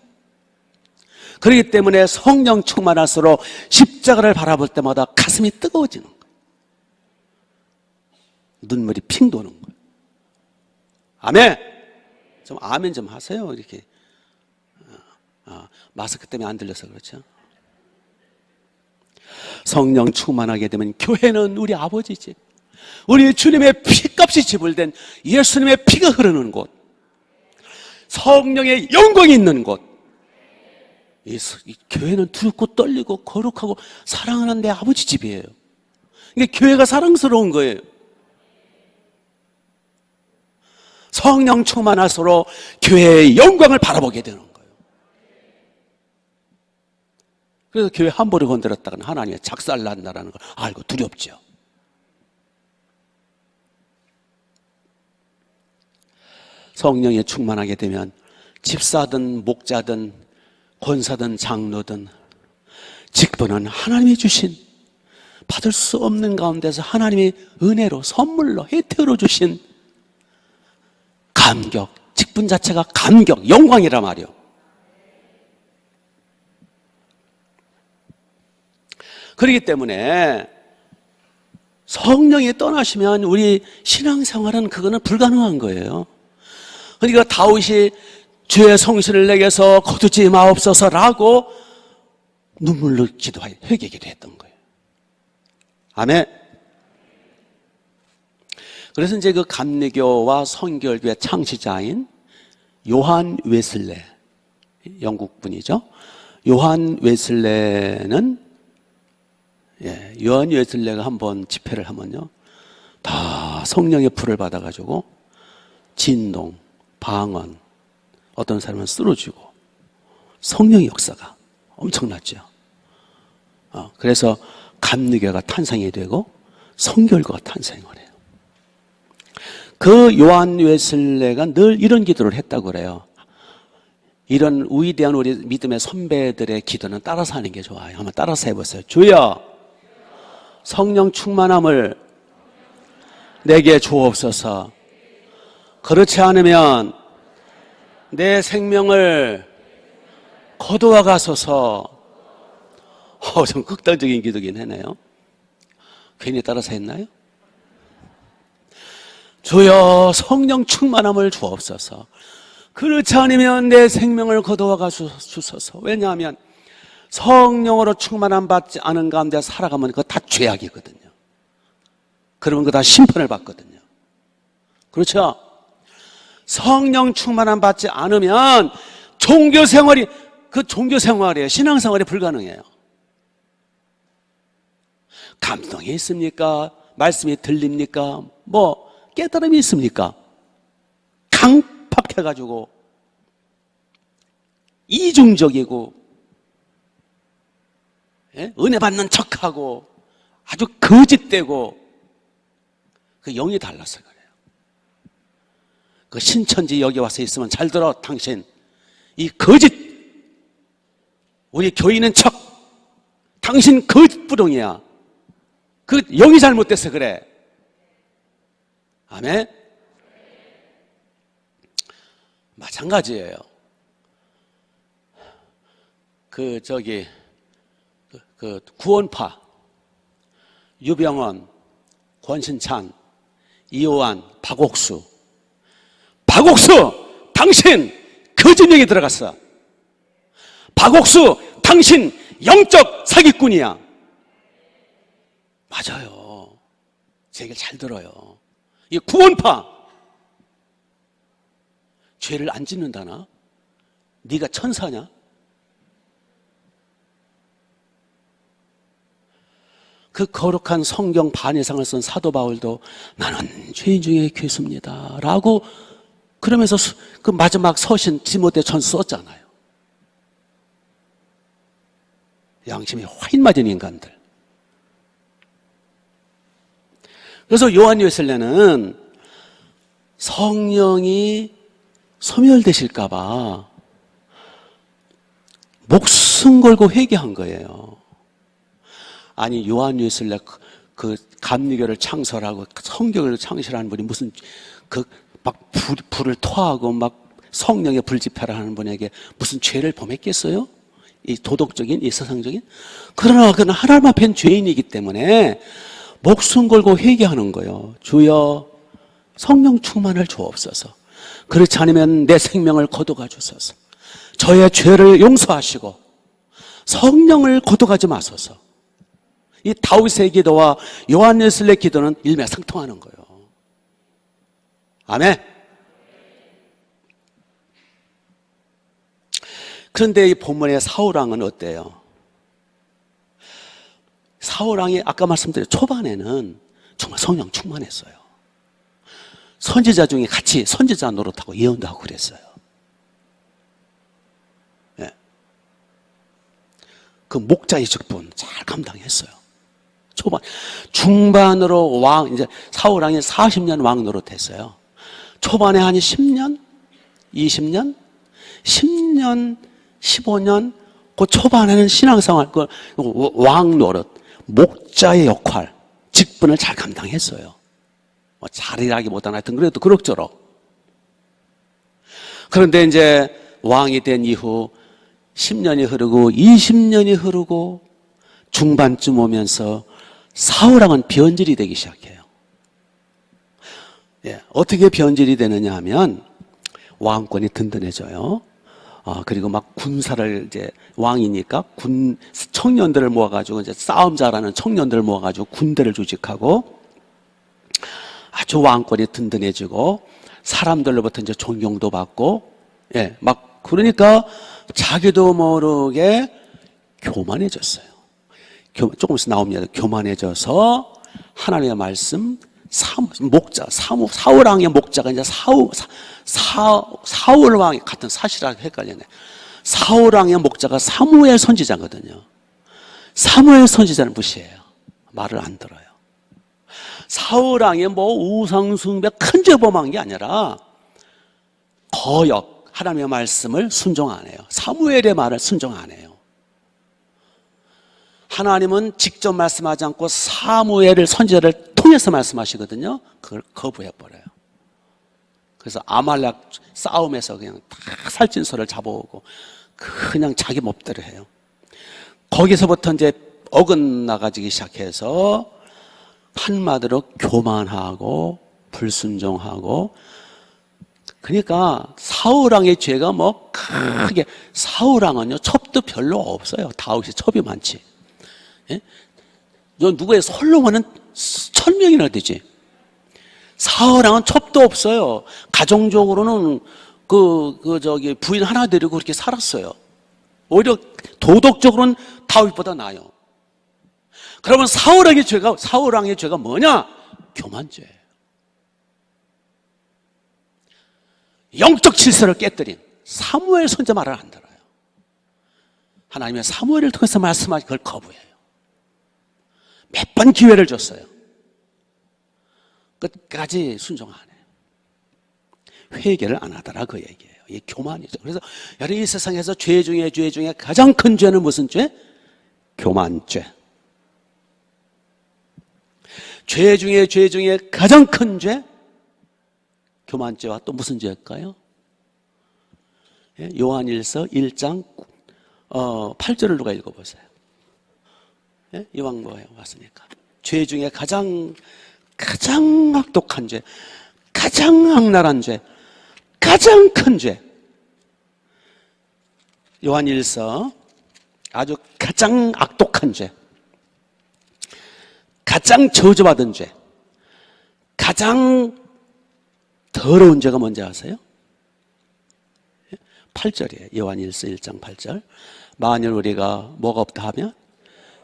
그렇기 때문에 성령 충만할수록 십자가를 바라볼 때마다 가슴이 뜨거워지는 거예요. 눈물이 핑 도는 거예요. 아멘. 좀 아멘 좀 하세요. 이렇게 마스크 때문에 안 들려서 그렇죠. 성령 충만하게 되면 교회는 우리 아버지지, 우리 주님의 피값이 지불된 예수님의 피가 흐르는 곳, 성령의 영광이 있는 곳. 이 교회는 두렵고 떨리고 거룩하고 사랑하는 내 아버지 집이에요. 이게 교회가 사랑스러운 거예요. 성령 충만할수록 교회의 영광을 바라보게 되는 거예요. 그래서 교회 함부로 건드렸다가는 하나님의 작살난다라는 걸 알고 두렵죠. 성령에 충만하게 되면 집사든 목자든 권사든 장로든 직분은 하나님이 주신, 받을 수 없는 가운데서 하나님이 은혜로 선물로 혜택으로 주신 감격, 직분 자체가 감격, 영광이란 말이요. 그렇기 때문에 성령이 떠나시면 우리 신앙생활은 그거는 불가능한 거예요. 그러니까 다윗이 주의 성신을 내게서 거두지 마옵소서라고 눈물로 기도하여 회개기도 했던 거예요. 아멘. 그래서 이제 그 감리교와 성결교의 창시자인 요한 웨슬레, 영국 분이죠. 요한 웨슬레는 요한 웨슬레가 한번 집회를 하면요, 다 성령의 불을 받아가지고 진동, 방언, 어떤 사람은 쓰러지고 성령의 역사가 엄청났죠. 그래서 감리교가 탄생이 되고 성결교가 탄생을 해요. 그 요한 웨슬레가 늘 이런 기도를 했다고 그래요. 이런 위대한 우리 믿음의 선배들의 기도는 따라서 하는 게 좋아요. 한번 따라서 해보세요. 주여, 성령 충만함을 내게 주옵소서. 그렇지 않으면 내 생명을 거두어 가소서. 좀 극단적인 기도긴 하네요. 괜히 따라서 했나요? 주여 성령 충만함을 주옵소서. 그렇지 않으면 내 생명을 거두어가 주소서. 왜냐하면 성령으로 충만함 받지 않은 가운데 살아가면 그거 다 죄악이거든요. 그러면 그거 다 심판을 받거든요. 그렇죠? 성령 충만함 받지 않으면 종교생활이에요. 신앙생활이 불가능해요. 감동이 있습니까? 말씀이 들립니까? 뭐 깨달음이 있습니까? 강팍해가지고 이중적이고, 예? 은혜 받는 척하고 아주 거짓되고, 그 영이 달라서 그래요. 그 신천지 여기 와서 있으면 잘 들어. 당신 이 거짓, 우리 교인은 척, 당신 거짓부동이야. 그 영이 잘못돼서 그래. 아멘. 마찬가지예요. 구원파 유병원, 권신찬, 이호환, 박옥수, 당신 거짓령이 들어갔어. 박옥수, 당신 영적 사기꾼이야. 맞아요. 제 얘기를 잘 들어요. 이 구원파 죄를 안 짓는다나? 네가 천사냐? 그 거룩한 성경 반 이상을 쓴 사도 바울도 나는 죄인 중에 괴수입니다 라고 그러면서 그 마지막 서신 디모데전서 썼잖아요. 양심이 화인 맞은 인간들. 그래서 요한 웨슬레는 성령이 소멸되실까 봐 목숨 걸고 회개한 거예요. 아니 요한 웨슬레 그 감리교를 창설하고 성경을 창설하는 분이 무슨 막 불을 토하고 막 성령의 불집회를 하는 분에게 무슨 죄를 범했겠어요? 이 도덕적인, 이 세상적인? 그러나 그는 하나님 앞엔 죄인이기 때문에 목숨 걸고 회개하는 거예요. 주여 성령 충만을 주옵소서. 그렇지 않으면 내 생명을 거둬가 주소서. 저의 죄를 용서하시고 성령을 거둬가지 마소서. 이 다윗의 기도와 요한 웨슬레 기도는 일맥상통하는 거예요. 아멘. 그런데 이 본문의 사울왕은 어때요? 사울왕이 아까 말씀드린 초반에는 정말 성령 충만했어요. 선지자 중에 같이 선지자 노릇하고 예언도 하고 그랬어요. 예. 그 목자의 직분 잘 감당했어요. 초반. 중반으로 이제 사울왕이 40년 왕 노릇했어요. 초반에 한 10년, 20년, 10년, 15년, 그 초반에는 신앙생활, 왕 노릇, 목자의 역할, 직분을 잘 감당했어요. 뭐 잘이라기보다는 하여튼 그래도 그럭저럭. 그런데 이제 왕이 된 이후 10년이 흐르고 20년이 흐르고 중반쯤 오면서 사울왕은 변질이 되기 시작해요. 예, 어떻게 변질이 되느냐 하면 왕권이 든든해져요. 그리고 막 군사를 이제 왕이니까 청년들을 모아가지고 이제 싸움 잘하는 청년들을 모아가지고 군대를 조직하고 아주 왕권이 든든해지고 사람들로부터 이제 존경도 받고 예, 막 그러니까 자기도 모르게 교만해졌어요. 조금 있으면 나옵니다. 교만해져서 하나님의 말씀 사울왕의 목자가 이제 사울왕이 같은 사실하고 헷갈리네. 사울왕의 목자가 사무엘 선지자거든요. 사무엘 선지자는 무시해요. 말을 안 들어요. 사울왕이 뭐 우상숭배 큰 죄 범한 게 아니라 거역 하나님의 말씀을 순종 안 해요. 사무엘의 말을 순종 안 해요. 하나님은 직접 말씀하지 않고 사무엘을 선지자를 통해서 말씀하시거든요. 그걸 거부해버려요. 그래서 아말렉 싸움에서 그냥 다 살찐소를 잡아오고 그냥 자기 몹대로 해요. 거기서부터 이제 어긋나가지기 시작해서 한마디로 교만하고 불순종하고, 그러니까 사울왕의 죄가 뭐 크게, 사울왕은요 첩도 별로 없어요. 다윗이 첩이 많지. 예? 누구의 솔로몬은 1000명이나 되지. 사울왕은 첩도 없어요. 가정적으로는 부인 하나 데리고 그렇게 살았어요. 오히려 도덕적으로는 다윗보다 나아요. 그러면 사울왕의 죄가 뭐냐? 교만죄예요. 영적 질서를 깨뜨린 사무엘 선자 말을 안 들어요. 하나님의 사무엘을 통해서 말씀하신 그걸 거부해요. 몇 번 기회를 줬어요. 끝까지 순종 안 해요. 회개를 안 하더라 그 얘기예요. 이게 교만이죠. 그래서 여러분 이 세상에서 죄 중에 가장 큰 죄는 무슨 죄? 교만죄. 죄 중에 가장 큰 죄? 교만죄와 또 무슨 죄일까요? 요한일서 1장 8절을 누가 읽어보세요. 이왕 왔으니까. 죄 중에 가장 악독한 죄, 가장 악랄한 죄, 가장 큰 죄. 요한일서 아주 가장 악독한 죄, 가장 저주받은 죄, 가장 더러운 죄가 뭔지 아세요? 8절이에요. 요한일서 1장 8절. 만일 우리가 뭐가 없다 하면,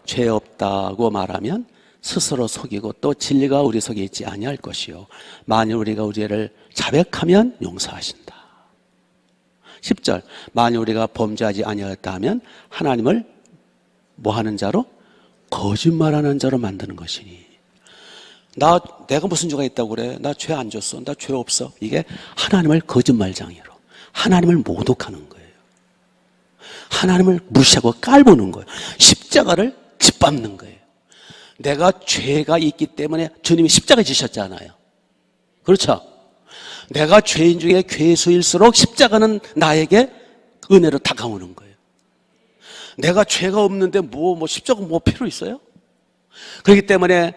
죄 없다고 말하면 스스로 속이고 또 진리가 우리 속에 있지 아니할 것이요, 만일 우리가 우리를 자백하면 용서하신다. 10절. 만일 우리가 범죄하지 아니하였다 하면 하나님을 뭐 하는 자로? 거짓말하는 자로 만드는 것이니. 내가 무슨 죄가 있다고 그래? 나 죄 안 졌어. 나 죄 없어. 이게 하나님을 거짓말장애로, 하나님을 모독하는 거예요. 하나님을 무시하고 깔보는 거예요. 십자가를 짓밟는 거예요. 내가 죄가 있기 때문에 주님이 십자가 지셨잖아요. 그렇죠? 내가 죄인 중에 괴수일수록 십자가는 나에게 은혜로 다가오는 거예요. 내가 죄가 없는데 십자가 필요 있어요? 그렇기 때문에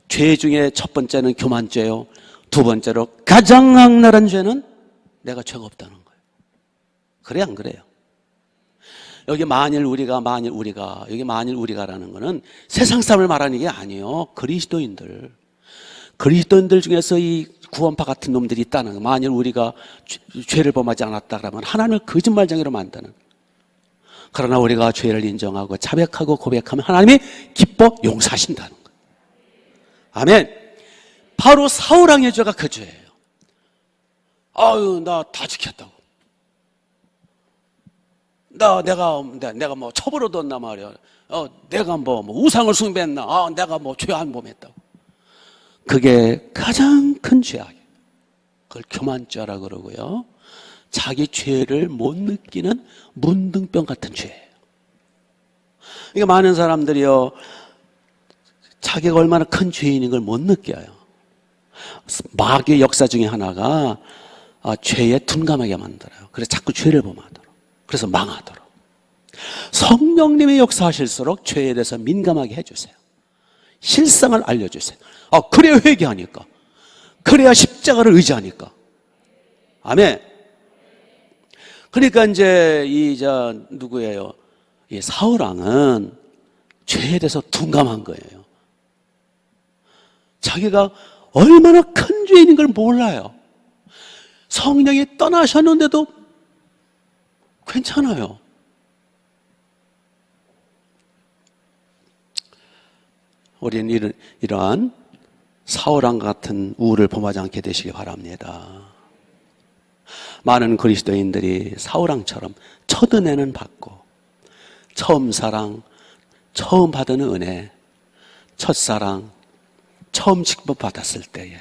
죄 중에 첫 번째는 교만죄요, 두 번째로 가장 악랄한 죄는 내가 죄가 없다는 거예요. 그래 안 그래요? 여기 만일 우리가라는 거는 세상 사람을 말하는 게 아니에요. 그리스도인들 중에서 이 구원파 같은 놈들이 있다는 거예요. 만일 우리가 죄를 범하지 않았다 그러면 하나님을 거짓말쟁이로 만드는. 그러나 우리가 죄를 인정하고 자백하고 고백하면 하나님이 기뻐 용서하신다는 거예요. 아멘. 바로 사울왕의 죄가 그 죄예요. 나 다 지켰다고. 내가 첩으로 뒀나 말이야. 내가 우상을 숭배했나. 내가 죄 안 범했다고. 그게 가장 큰 죄악이에요. 그걸 교만죄라 그러고요. 자기 죄를 못 느끼는 문둥병 같은 죄예요. 그러니까 많은 사람들이요, 자기가 얼마나 큰 죄인인 걸 못 느껴요. 마귀의 역사 중에 하나가 죄에 둔감하게 만들어요. 그래서 자꾸 죄를 범하도록, 그래서 망하도록. 성령님의 역사하실수록 죄에 대해서 민감하게 해주세요. 실상을 알려주세요. 그래야 회개하니까, 그래야 십자가를 의지하니까. 아멘. 그러니까 이제 누구예요? 이 사울왕은 죄에 대해서 둔감한 거예요. 자기가 얼마나 큰 죄인인 걸 몰라요. 성령이 떠나셨는데도 괜찮아요. 우리는 이러한 사울왕 같은 우를 범하지 않게 되시기 바랍니다. 많은 그리스도인들이 사울왕처럼 첫 은혜는 받고, 처음 사랑, 처음 받은 은혜, 첫사랑, 처음 직분받았을 때에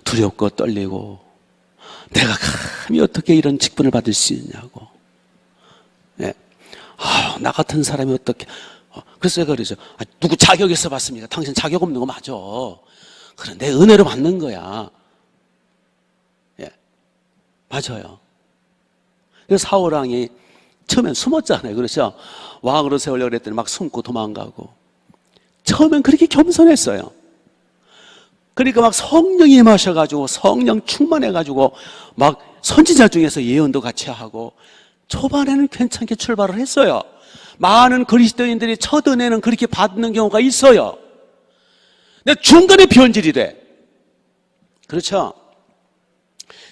두렵고 떨리고, 내가 감히 어떻게 이런 직분을 받을 수 있냐고. 나 같은 사람이 어떻게. 그래서 제가 그러죠. 누구 자격 있어 봤습니까? 당신 자격 없는 거 맞아. 그런데 은혜로 받는 거야. 맞아요. 그래서 사울왕이 처음엔 숨었잖아요. 그렇죠? 왕으로 세우려고 그랬더니 막 숨고 도망가고. 처음엔 그렇게 겸손했어요. 그러니까 막 성령이 임하셔가지고 성령 충만해가지고 막 선지자 중에서 예언도 같이 하고 초반에는 괜찮게 출발을 했어요. 많은 그리스도인들이 첫 은혜는 그렇게 받는 경우가 있어요. 근데 중간에 변질이 돼. 그렇죠?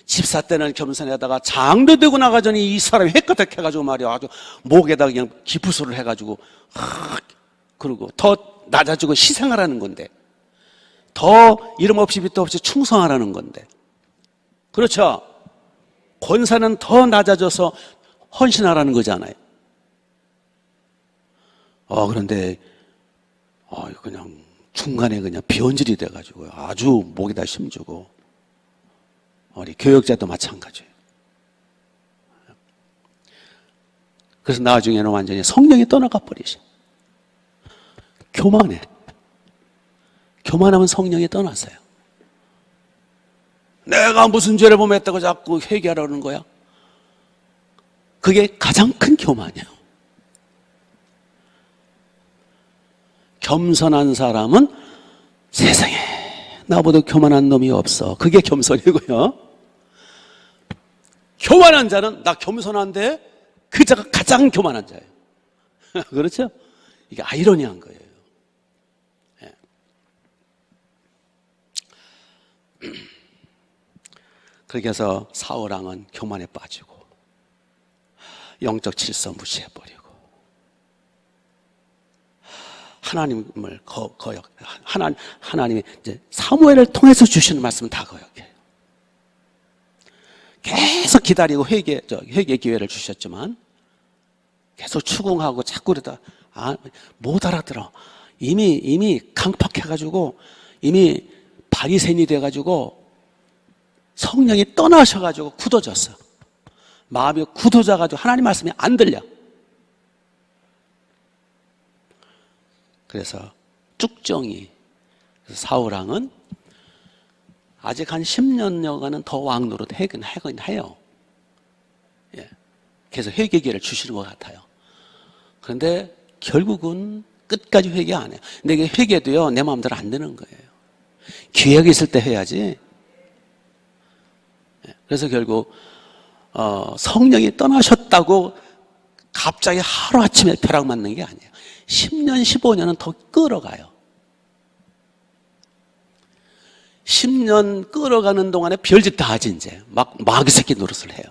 집사 때는 겸손하다가 장로 되고 나가더니 이 사람이 헷가닥 해가지고 말이야 아주 목에다 그냥 기부소를 해가지고 그러고 더 낮아지고 희생하라는 건데, 더 이름 없이 빛도 없이 충성하라는 건데, 그렇죠? 권사는 더 낮아져서 헌신하라는 거잖아요. 그런데 그냥 중간에 그냥 변질이 돼가지고 아주 목에다 힘주고, 우리 교역자도 마찬가지예요. 그래서 나중에는 완전히 성령이 떠나가 버리셔. 교만해. 교만하면 성령이 떠나서요. 내가 무슨 죄를 범했다고 자꾸 회개하라는 거야? 그게 가장 큰 교만이에요. 겸손한 사람은 세상에 나보다 교만한 놈이 없어. 그게 겸손이고요. 교만한 자는 나 겸손한데 그 자가 가장 교만한 자예요. 그렇죠? 이게 아이러니한 거예요. 예. 그렇게 해서 사울왕은 교만에 빠지고 영적 질서 무시해버리고 하나님을 거역, 하나님이 이제 사무엘을 통해서 주시는 말씀은 다 거역해요. 계속 기다리고 회개 기회를 주셨지만 계속 추궁하고 자꾸 그러다 못 알아들어. 이미 강팍해가지고 이미 바리새인이 돼가지고 성령이 떠나셔가지고 굳어졌어. 마음이 굳어져가지고 하나님 말씀이 안 들려. 그래서 쭉정이 사울왕은 아직 한 10년여간은 더 왕노릇 하긴 해요. 예. 계속 회개 기회를 주시는 것 같아요. 그런데 결국은 끝까지 회개 안 해요. 근데 이게 회개도요, 내 마음대로 안 되는 거예요. 기회가 있을 때 해야지. 예. 그래서 결국 성령이 떠나셨다고 갑자기 하루아침에 벼락 맞는 게 아니에요. 10년, 15년은 더 끌어가요. 10년 끌어가는 동안에 별짓 다 하지, 이제. 막 마귀 새끼 노릇을 해요.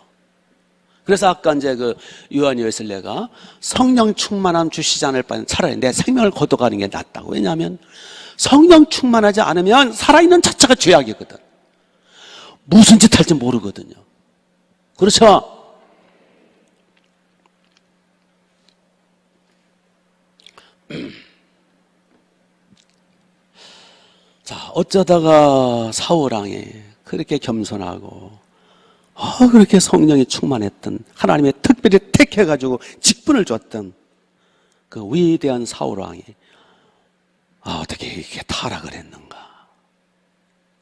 그래서 아까 이제 그 요한이 웨슬레가 성령 충만함 주시지 않을 바에는 차라리 내 생명을 거둬가는 게 낫다고. 왜냐하면 성령 충만하지 않으면 살아있는 자체가 죄악이거든. 무슨 짓 할지 모르거든요. 그렇죠? 자, 어쩌다가 사울왕이 그렇게 겸손하고 그렇게 성령이 충만했던, 하나님의 특별히 택해가지고 직분을 줬던 그 위대한 사울왕이 어떻게 이렇게 타락을 했는가.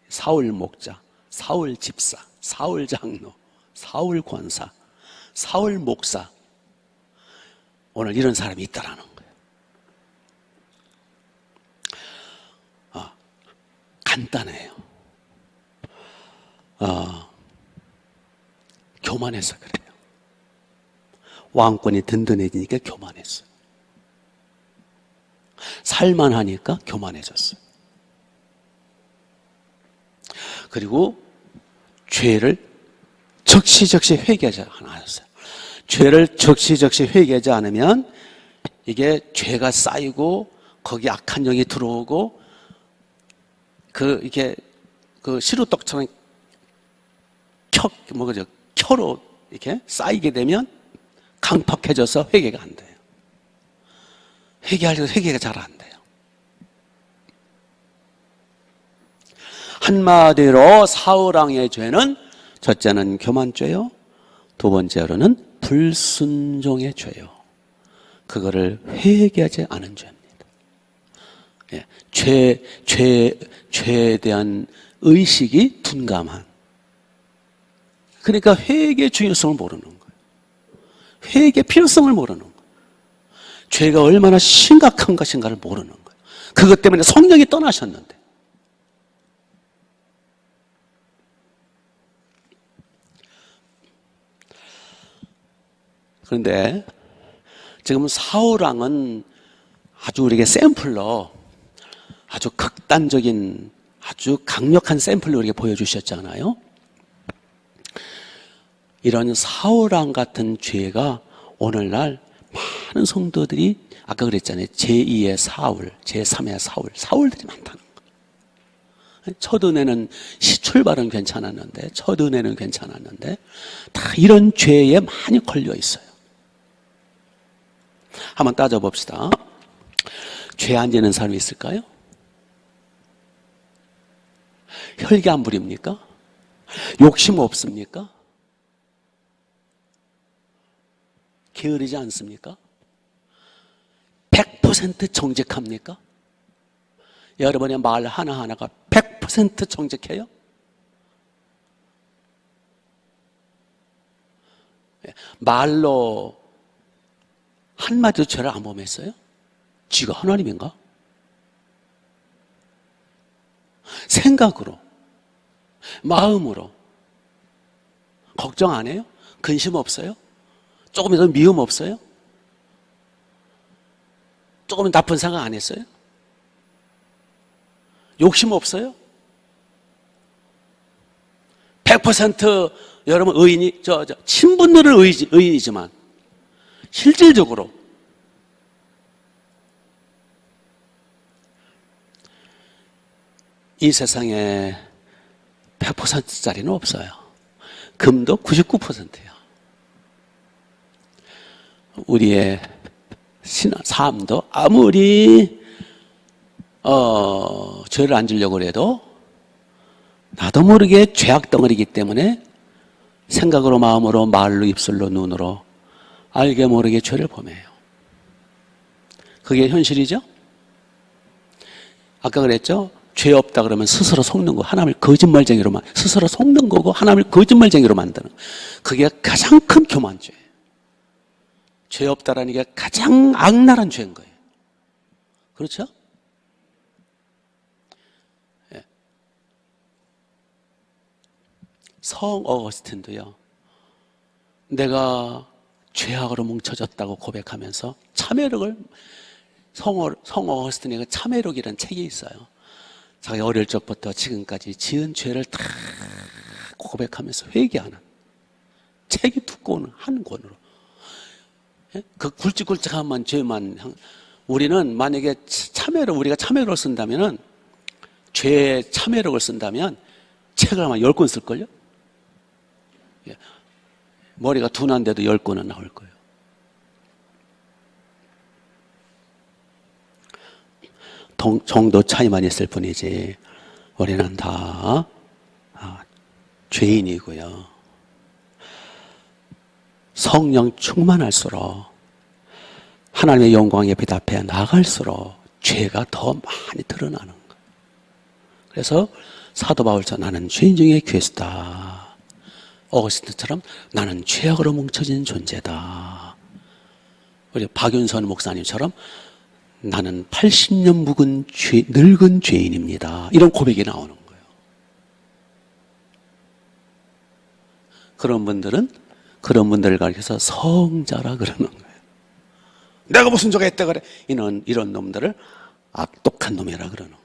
사울 목자, 사울 집사, 사울 장로, 사울 권사, 사울 목사, 오늘 이런 사람이 있다라는 거예요. 간단해요. 교만해서 그래요. 왕권이 든든해지니까 교만했어요. 살만하니까 교만해졌어요. 그리고 죄를 적시적시 회개하지 않았어요. 죄를 적시적시 회개하지 않으면 이게 죄가 쌓이고 거기 악한 영이 들어오고 이게 시루떡처럼 켜로 이렇게 쌓이게 되면 강팍해져서 회개가 안 돼요. 회개하려고 회개가 잘 안 돼요. 한마디로 사울왕의 죄는 첫째는 교만죄요, 두 번째로는 불순종의 죄요. 그거를 회개하지 않은 죄입니다. 예, 죄에 대한 의식이 둔감한. 그러니까 회개의 중요성을 모르는 거예요. 회개의 필요성을 모르는 거예요. 죄가 얼마나 심각한 것인가를 모르는 거예요. 그것 때문에 성령이 떠나셨는데. 그런데 지금 사울왕은 아주 우리에게 샘플로 아주 극단적인 아주 강력한 샘플로 우리에게 보여주셨잖아요. 이런 사울왕 같은 죄가 오늘날 많은 성도들이 아까 그랬잖아요. 제2의 사울, 제3의 사울들이 많다는 거예요. 첫 은혜는 출발은 괜찮았는데 첫 은혜는 괜찮았는데 다 이런 죄에 많이 걸려 있어요. 한번 따져봅시다. 죄 안 지는 사람이 있을까요? 혈기 안 부립니까? 욕심 없습니까? 게으르지 않습니까? 100% 정직합니까? 여러분의 말 하나하나가 100% 정직해요? 말로 한마디도 죄를 안 범했어요? 지가 하나님인가? 생각으로, 마음으로 걱정 안 해요? 근심 없어요? 조금이라도 미움 없어요? 조금 나쁜 생각 안 했어요? 욕심 없어요? 100% 여러분 의인이 친분들은 의인이지만 실질적으로 이 세상에 100%짜리는 없어요. 금도 99%예요. 우리의 삶도 아무리 죄를 안 지려고 해도 나도 모르게 죄악 덩어리이기 때문에 생각으로 마음으로 말로 입술로 눈으로 알게 모르게 죄를 범해요. 그게 현실이죠? 아까 그랬죠? 죄 없다 그러면 스스로 속는 거, 하나님을 거짓말쟁이로만 스스로 속는 거고 하나님을 거짓말쟁이로 만드는 거. 그게 가장 큰 교만죄예요. 죄 없다라는 게 가장 악랄한 죄인 거예요. 그렇죠? 예. 성 어거스틴도요. 내가 죄악으로 뭉쳐졌다고 고백하면서 참회록을 성 어거스틴의 참회록이라는 책이 있어요. 자기 어릴 적부터 지금까지 지은 죄를 다 고백하면서 회개하는 책이 두꺼운 한 권으로. 그 굵직굵직한 죄만 우리는 만약에 우리가 참회록을 쓴다면은 죄 참회록을 쓴다면 책을 아마 10권 쓸걸요? 머리가 둔한데도 10권은 나올 거예요. 정도 차이만 있을 뿐이지 우리는 다 죄인이고요. 성령 충만할수록 하나님의 영광의 빛 앞에 나갈수록 죄가 더 많이 드러나는 거예요. 그래서 사도 바울처럼 나는 죄인 중에 괴수다. 어거스틴처럼 나는 죄악으로 뭉쳐진 존재다. 우리 박윤선 목사님처럼 나는 80년 묵은 늙은 죄인입니다. 이런 고백이 나오는 거예요. 그런 분들을 가리켜서 성자라 그러는 거예요. 내가 무슨 죄가 했다 그래? 이런 놈들을 악독한 놈이라 그러는 거예요.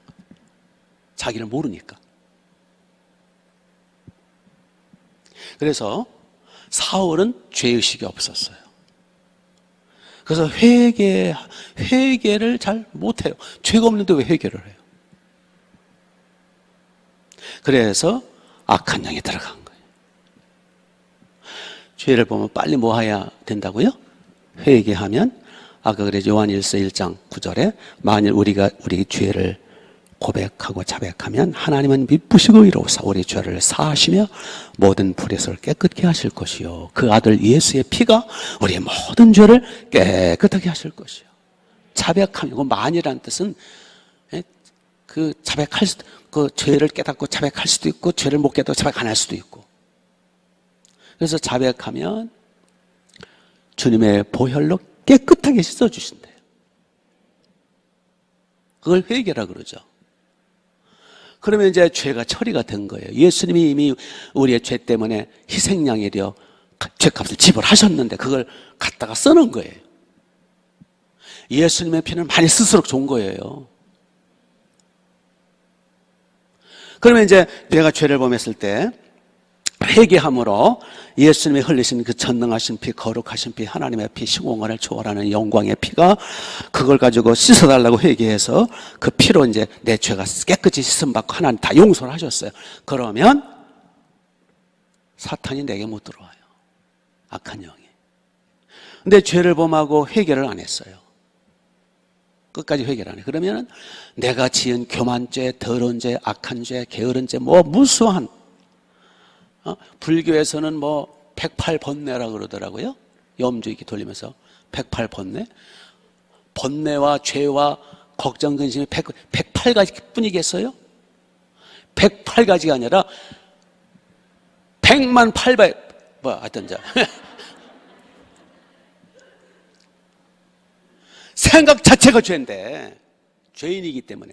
자기를 모르니까. 그래서 사울은 죄의식이 없었어요. 그래서 회개를 잘 못해요. 죄가 없는데 왜 회개를 해요? 그래서 악한 영이 들어간 거예요. 죄를 보면 빨리 뭐 해야 된다고요? 회개하면 아까 그랬죠. 요한일서 1장 9절에 만일 우리가 우리 죄를 고백하고 자백하면 하나님은 미쁘시고 의로우사 우리 죄를 사하시며 모든 불에서 깨끗게 하실 것이요 그 아들 예수의 피가 우리의 모든 죄를 깨끗하게 하실 것이요. 자백하면 만이라는 뜻은 그 자백할 수도 그 죄를 깨닫고 자백할 수도 있고 죄를 못 깨닫고 자백 안 할 수도 있고. 그래서 자백하면 주님의 보혈로 깨끗하게 씻어주신대요. 그걸 회개라 그러죠. 그러면 이제 죄가 처리가 된 거예요. 예수님이 이미 우리의 죄 때문에 희생양이 되어 죄값을 지불하셨는데 그걸 갖다가 써놓은 거예요. 예수님의 피는 많이 쓸수록 좋은 거예요. 그러면 이제 내가 죄를 범했을 때 회개함으로 예수님이 흘리신 그 전능하신 피, 거룩하신 피, 하나님의 피, 시공간을 초월하는 영광의 피가 그걸 가지고 씻어달라고 회개해서 그 피로 이제 내 죄가 깨끗이 씻음받고 하나님 다 용서를 하셨어요. 그러면 사탄이 내게 못 들어와요. 악한 영이. 근데 죄를 범하고 회개를 안 했어요. 끝까지 회개를 안 해. 그러면은 내가 지은 교만죄, 더러운 죄, 악한 죄, 게으른 죄, 뭐 무수한 불교에서는 뭐 108번뇌라 그러더라고요. 염주익이 돌리면서 108번뇌. 번뇌와 죄와 걱정, 근심이 108가지 뿐이겠어요? 108가지가 아니라 100만 800, 하여튼 자. 생각 자체가 죄인데, 죄인이기 때문에.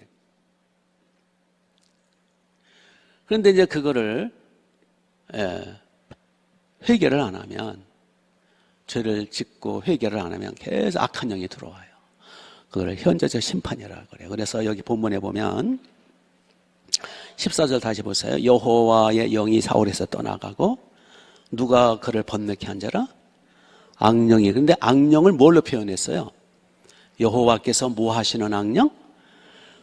그런데 이제 그거를 회개를 안 하면, 죄를 짓고 회개를 안 하면 계속 악한 영이 들어와요. 그걸 현재적 심판이라고 그래요. 그래서 여기 본문에 보면 14절 다시 보세요. 여호와의 영이 사울에서 떠나가고 누가 그를 번뇌케 한 자라? 악령이. 그런데 악령을 뭘로 표현했어요? 여호와께서 뭐 하시는 악령?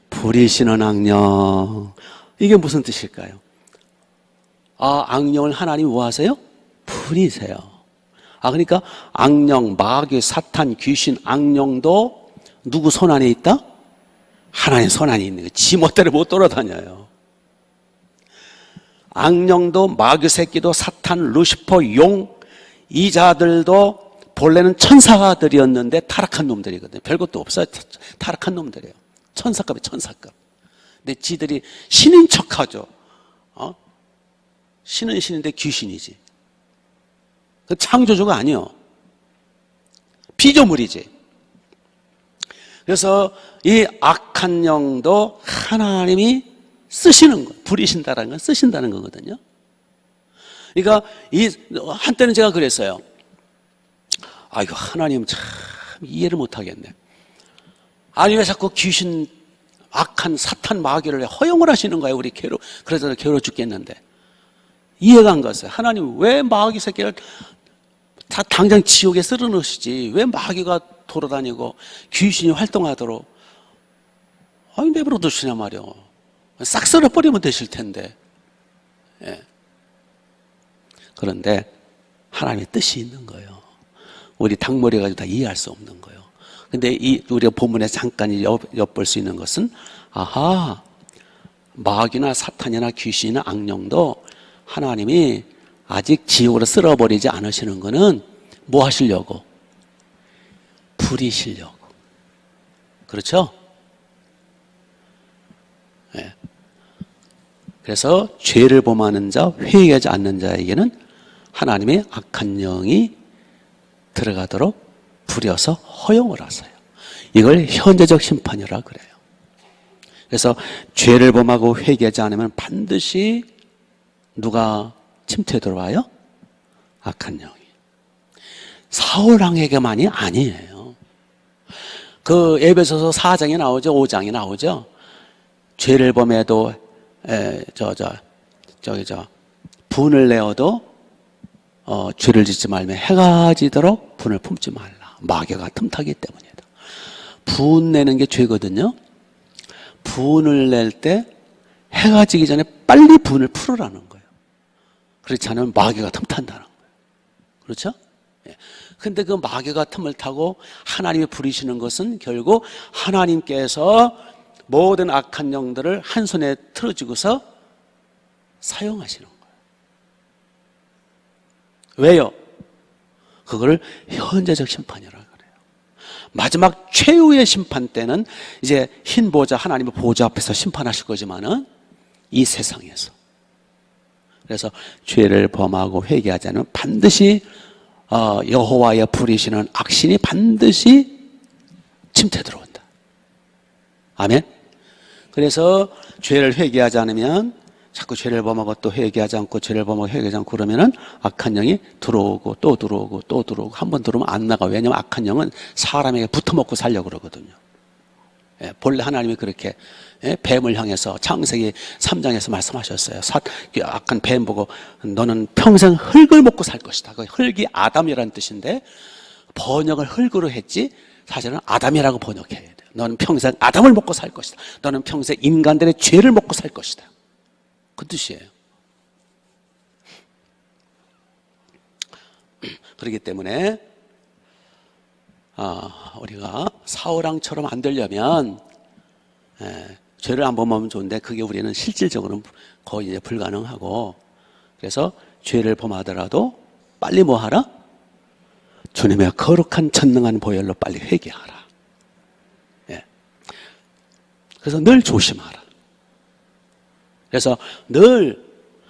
부리시는 악령. 이게 무슨 뜻일까요? 악령을 하나님이 뭐 하세요? 부리세요. 그러니까 악령, 마귀, 사탄, 귀신, 악령도 누구 손 안에 있다? 하나님 손 안에 있는 거예요. 지 멋대로 못 돌아다녀요. 악령도 마귀 새끼도 사탄, 루시퍼, 용, 이 자들도 본래는 천사들이었는데 타락한 놈들이거든요. 별것도 없어요. 타락한 놈들이에요. 천사급이에요. 천사급. 근데 지들이 신인 척하죠. 신은 신인데 귀신이지. 그 창조주가 아니요. 피조물이지. 그래서 이 악한 영도 하나님이 쓰시는 거, 부리신다는 건 쓰신다는 거거든요. 그러니까 한때는 제가 그랬어요. 이거 하나님 참 이해를 못 하겠네. 아니 왜 자꾸 귀신, 악한 사탄 마귀를 허용을 하시는 거예요? 우리 그래서 괴로워 죽겠는데. 이해가 안 갔어요. 하나님 왜 마귀 새끼를 다 당장 지옥에 쓸어 넣으시지? 왜 마귀가 돌아다니고 귀신이 활동하도록 내버려 두시냐 말이요. 싹 쓸어버리면 되실 텐데. 예. 그런데 하나님의 뜻이 있는 거예요. 우리 닭머리 가지고 다 이해할 수 없는 거예요. 근데 우리가 본문에 잠깐 엿볼 수 있는 것은 마귀나 사탄이나 귀신이나 악령도 하나님이 아직 지옥으로 쓸어버리지 않으시는 거는 뭐 하시려고? 부리시려고. 그렇죠? 네. 그래서 죄를 범하는 자, 회개하지 않는 자에게는 하나님의 악한 영이 들어가도록 부려서 허용을 하세요. 이걸 현재적 심판이라 그래요. 그래서 죄를 범하고 회개하지 않으면 반드시 누가 침투에 들어와요? 악한 영이. 사울 왕에게만이 아니에요. 그 에베소서 4장에 나오죠. 5장에 나오죠. 죄를 범해도 분을 내어도 죄를 짓지 말며 해가 지도록 분을 품지 말라. 마귀가 틈타기 때문이다. 분 내는 게 죄거든요. 분을 낼 때 해가 지기 전에 빨리 분을 풀으라는 거예요. 그렇지 않으면 마귀가 틈탄다는 거예요. 그렇죠? 근데 그 마귀가 틈을 타고 하나님이 부리시는 것은 결국 하나님께서 모든 악한 영들을 한 손에 틀어주고서 사용하시는 거예요. 왜요? 그거를 현재적 심판이라 그래요. 마지막 최후의 심판 때는 이제 흰 보좌, 하나님의 보좌 앞에서 심판하실 거지만은 이 세상에서. 그래서 죄를 범하고 회개하지 않으면 반드시 여호와의 불이시는 악신이 반드시 침체 들어온다. 아멘. 그래서 죄를 회개하지 않으면, 자꾸 죄를 범하고 또 회개하지 않고 죄를 범하고 회개하지 않고 그러면은 악한 영이 들어오고 또 들어오고 또 들어오고, 한 번 들어오면 안 나가. 왜냐하면 악한 영은 사람에게 붙어먹고 살려고 그러거든요. 예, 본래 하나님이 그렇게, 예, 뱀을 향해서 창세기 3장에서 말씀하셨어요. 악한 뱀 보고 너는 평생 흙을 먹고 살 것이다. 그 흙이 아담이라는 뜻인데 번역을 흙으로 했지 사실은 아담이라고 번역해야 돼요. 너는 평생 아담을 먹고 살 것이다. 너는 평생 인간들의 죄를 먹고 살 것이다. 그 뜻이에요. 그렇기 때문에 우리가 사울왕처럼 안 되려면, 죄를 안 범하면 좋은데 그게 우리는 실질적으로는 거의 이제 불가능하고, 그래서 죄를 범하더라도 빨리 뭐 하라? 주님의 거룩한 전능한 보혈로 빨리 회개하라. 예. 그래서 늘 조심하라. 그래서 늘,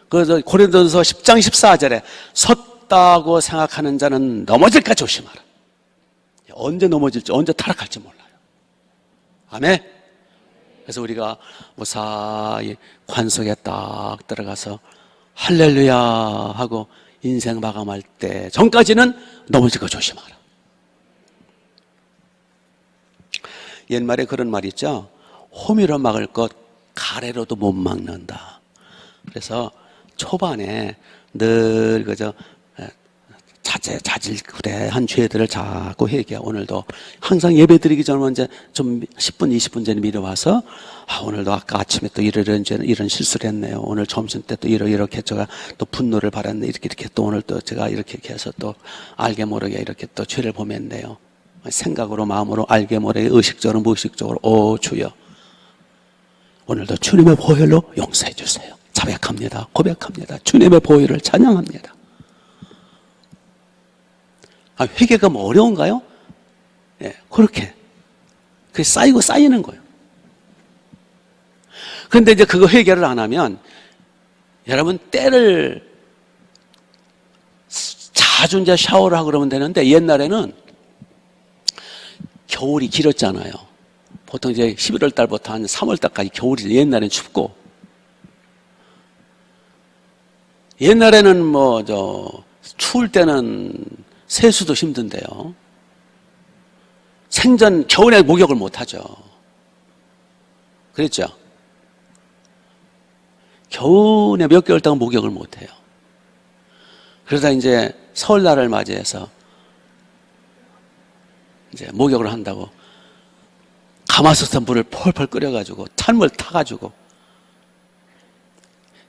그래서 고린도전서 10장 14절에 섰다고 생각하는 자는 넘어질까 조심하라. 언제 넘어질지, 언제 타락할지 몰라요. 아멘. 그래서 우리가 무사히 관속에 딱 들어가서 할렐루야 하고 인생 마감할 때 전까지는 넘어질까 조심하라. 옛말에 그런 말이 있죠. 호미로 막을 것 가래로도 못 막는다. 그래서 초반에 늘 그저 자질구레한 죄들을 자꾸 회개하고, 오늘도 항상 예배 드리기 전에 이제 좀 10분, 20분 전에 미뤄와서, 오늘도 아까 아침에 또 이런 실수를 했네요. 오늘 점심 때 또 이렇게 제가 또 분노를 받았네. 이렇게 또 오늘 또 제가 이렇게 해서 또 알게 모르게 이렇게 또 죄를 범했네요. 생각으로, 마음으로, 알게 모르게, 의식적으로, 무의식적으로, 오 주여, 오늘도 주님의 보혈로 용서해 주세요. 자백합니다. 고백합니다. 주님의 보혈을 찬양합니다. 회개가 뭐 어려운가요? 예, 그렇게. 그게 쌓이고 쌓이는 거예요. 그런데 이제 그거 회개를 안 하면, 여러분, 때를 자주 이제 샤워를 하고 그러면 되는데, 옛날에는 겨울이 길었잖아요. 보통 이제 11월 달부터 한 3월 달까지 겨울이, 옛날에는 춥고, 옛날에는 추울 때는 세수도 힘든데요. 생전 겨울에 목욕을 못 하죠. 그랬죠? 겨울에 몇 개월 동안 목욕을 못 해요. 그러다 이제 설날을 맞이해서 이제 목욕을 한다고 가마솥에 물을 펄펄 끓여가지고 찬물 타가지고,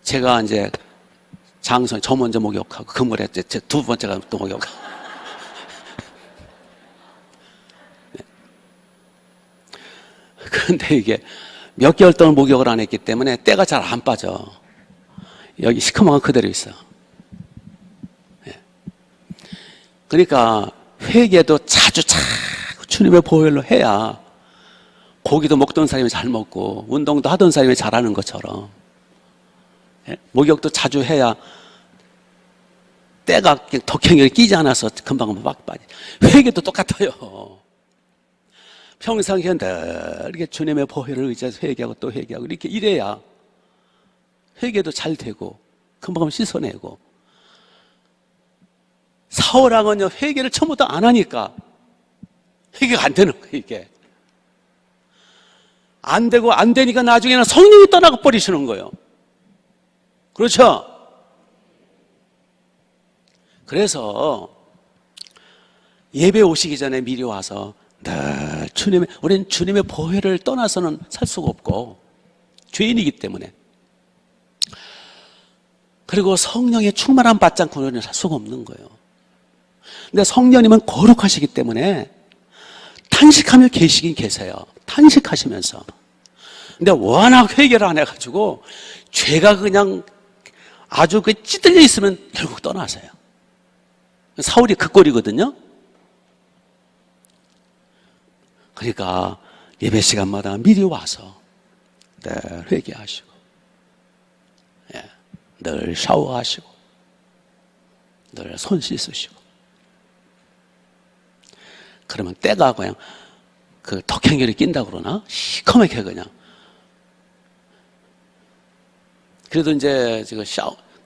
제가 이제 장성 저 먼저 목욕하고 그 물에 이제 두 번째가 또 목욕하고. 그런데 이게 몇 개월 동안 목욕을 안 했기 때문에 때가 잘 안 빠져. 여기 시커먼 건 그대로 있어. 그러니까 회개도 자주 주님의 보혈로 해야 고기도 먹던 사람이 잘 먹고 운동도 하던 사람이 잘하는 것처럼, 목욕도 자주 해야 때가 덕행에 끼지 않아서 금방 막 빠져. 회개도 똑같아요. 평상시에 늘 이렇게 주님의 보혈을 의지해서 회개하고 또 회개하고 이렇게 이래야 회개도 잘 되고 금방 씻어내고. 사울왕은요, 회개를 처음부터 안 하니까 회개가 안 되는 거예요. 이게 안 되고 안 되니까 나중에는 성령이 떠나가 버리시는 거예요. 그렇죠? 그래서 예배 오시기 전에 미리 와서 늘 우리는 주님의 보혈을 떠나서는 살 수가 없고 죄인이기 때문에, 그리고 성령의 충만함 받지 않고 우리는 살 수가 없는 거예요. 근데 성령님은 거룩하시기 때문에 탄식하며 계시긴 계세요. 탄식하시면서. 근데 워낙 회개를 안 해가지고 죄가 그냥 아주 찌들려 있으면 결국 떠나세요. 사울이 그 꼴이거든요. 그러니까 예배 시간마다 미리 와서 늘 회개하시고, 늘 샤워하시고, 늘 손 씻으시고, 그러면 때가 그냥 그 덕행결이 낀다 그러나? 시커멓게 그냥. 그래도 이제 지금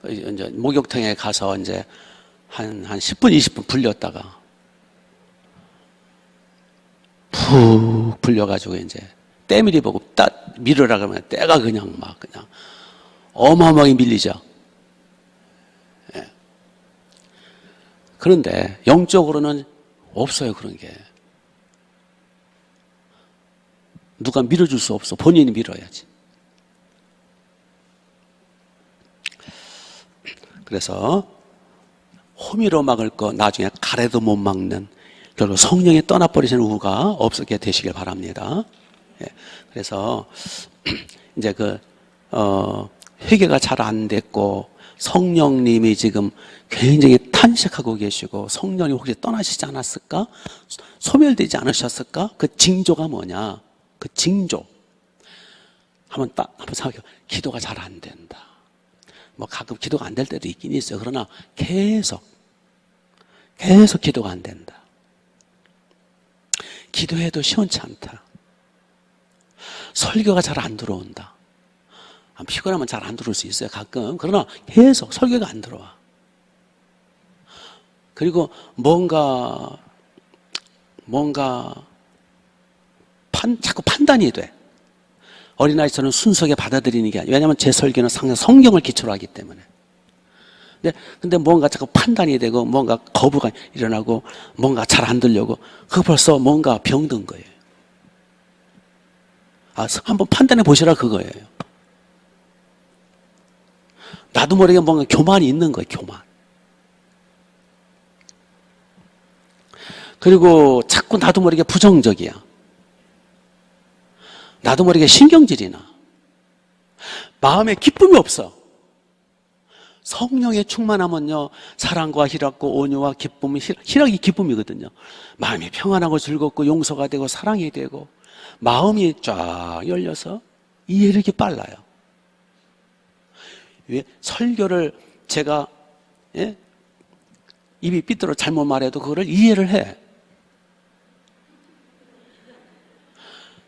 이제 목욕탕에 가서 이제 한 10분, 20분 불렸다가 푹 불려가지고 이제 때밀이 보고 딱 밀으라 그러면 때가 그냥 막 그냥 어마어마하게 밀리죠. 예. 그런데 영적으로는 없어요, 그런 게. 누가 밀어줄 수 없어. 본인이 밀어야지. 그래서 호미로 막을 거 나중에 가래도 못 막는 결국 성령이 떠나버리시는 우가 없게 되시길 바랍니다. 예. 그래서 이제 회개가 잘 안 됐고 성령님이 지금 굉장히 탄식하고 계시고 성령이 혹시 떠나시지 않았을까? 소멸되지 않으셨을까? 그 징조가 뭐냐? 그 징조. 한번 생각해요. 기도가 잘 안 된다. 뭐 가끔 기도가 안 될 때도 있긴 있어요. 그러나 계속 기도가 안 된다. 기도해도 시원치 않다. 설교가 잘 안 들어온다. 피곤하면 잘 안 들어올 수 있어요, 가끔. 그러나 계속 설교가 안 들어와. 그리고 뭔가 자꾸 판단이 돼. 어린아이처럼 순수하게 받아들이는 게 아니에요. 왜냐하면 제 설교는 상당 성경을 기초로 하기 때문에. 근데 뭔가 자꾸 판단이 되고 뭔가 거부가 일어나고 뭔가 잘 안 들려고 그거 벌써 뭔가 병든 거예요. 한번 판단해 보시라 그거예요. 나도 모르게 뭔가 교만이 있는 거예요, 교만. 그리고 자꾸 나도 모르게 부정적이야. 나도 모르게 신경질이 나. 마음에 기쁨이 없어. 성령의 충만하면요, 사랑과 희락과 온유와 기쁨, 희락이 기쁨이거든요. 마음이 평안하고 즐겁고 용서가 되고 사랑이 되고 마음이 쫙 열려서 이해력이 빨라요. 왜? 설교를 제가 입이 삐뚤어 잘못 말해도 그거를 이해를 해.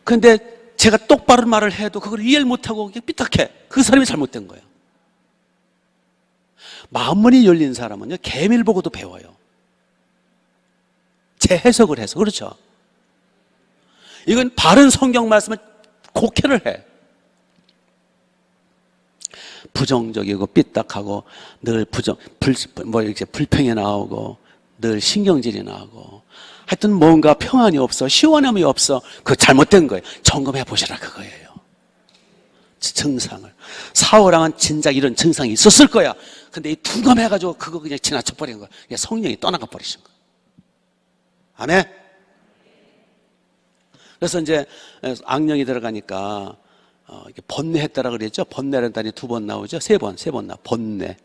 근데 제가 똑바른 말을 해도 그걸 이해를 못하고 그냥 삐딱해. 그 사람이 잘못된 거예요. 마음문이 열린 사람은요, 계밀 보고도 배워요. 재해석을 해서. 그렇죠? 이건 바른 성경 말씀을 곡해를 해. 부정적이고 삐딱하고 늘 이렇게 불평이 나오고 늘 신경질이 나오고 하여튼 뭔가 평안이 없어, 시원함이 없어. 그거 잘못된 거예요. 점검해 보시라 그거예요. 증상을. 사울왕은 진작 이런 증상이 있었을 거야. 근데 이 둔감해가지고 그거 그냥 지나쳐 버린 거야. 성령이 떠나가 버리신 거야. 아멘? 그래서 이제 악령이 들어가니까 번뇌했다라 그랬죠. 번뇌라는 단이 2번 나오죠. 3번 나. 번뇌.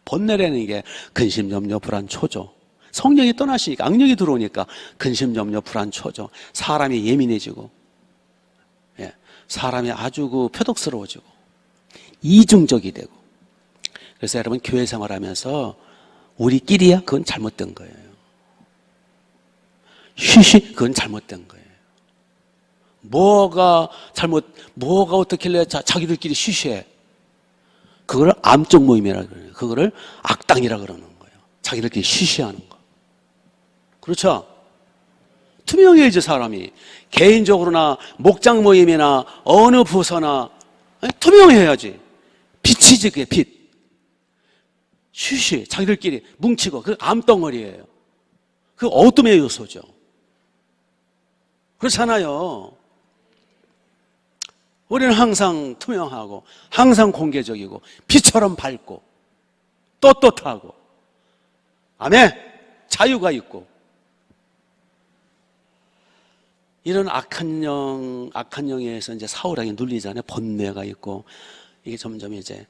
번뇌라는 게 근심, 염려, 불안, 초조. 성령이 떠나시니까 악령이 들어오니까 근심, 염려, 불안, 초조. 사람이 예민해지고, 사람이 아주 표독스러워지고 이중적이 되고. 그래서 여러분 교회 생활하면서 우리끼리야 그건 잘못된 거예요. 쉬쉬 그건 잘못된 거예요. 뭐가 어떻길래 자기들끼리 쉬쉬해. 그걸 암적 모임이라 그래요. 그거를 악당이라 그러는 거예요. 자기들끼리 쉬쉬하는 거. 그렇죠? 투명해야지 사람이. 개인적으로나 목장 모임이나 어느 부서나 투명해야지. 빛이지 그게 빛. 쉬쉬 자기들끼리 뭉치고 그 암덩어리예요. 그 어둠의 요소죠. 그렇잖아요. 우리는 항상 투명하고 항상 공개적이고 빛처럼 밝고 떳떳하고 아멘. 자유가 있고. 이런 악한 영에 의해서 이제 사울왕이 눌리잖아요. 번뇌가 있고 이게 점점 이제.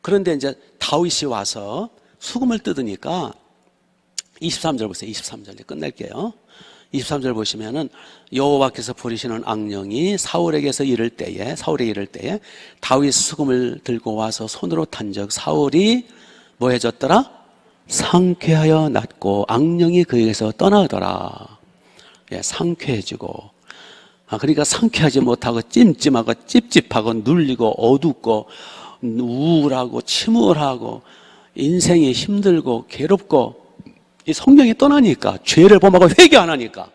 그런데 이제 다윗이 와서 수금을 뜯으니까 23절 보세요. 23절 끝낼게요. 23절 보시면은 여호와께서 부리시는 악령이 사울에게 이를 때에 다윗 수금을 들고 와서 손으로 탄적 사울이 뭐 해졌더라? 상쾌하여 낫고 악령이 그에게서 떠나더라. 상쾌해지고, 그러니까 상쾌하지 못하고 찜찜하고 찝찝하고 눌리고 어둡고 우울하고 침울하고 인생이 힘들고 괴롭고, 이 성령이 떠나니까, 죄를 범하고 회개 안 하니까.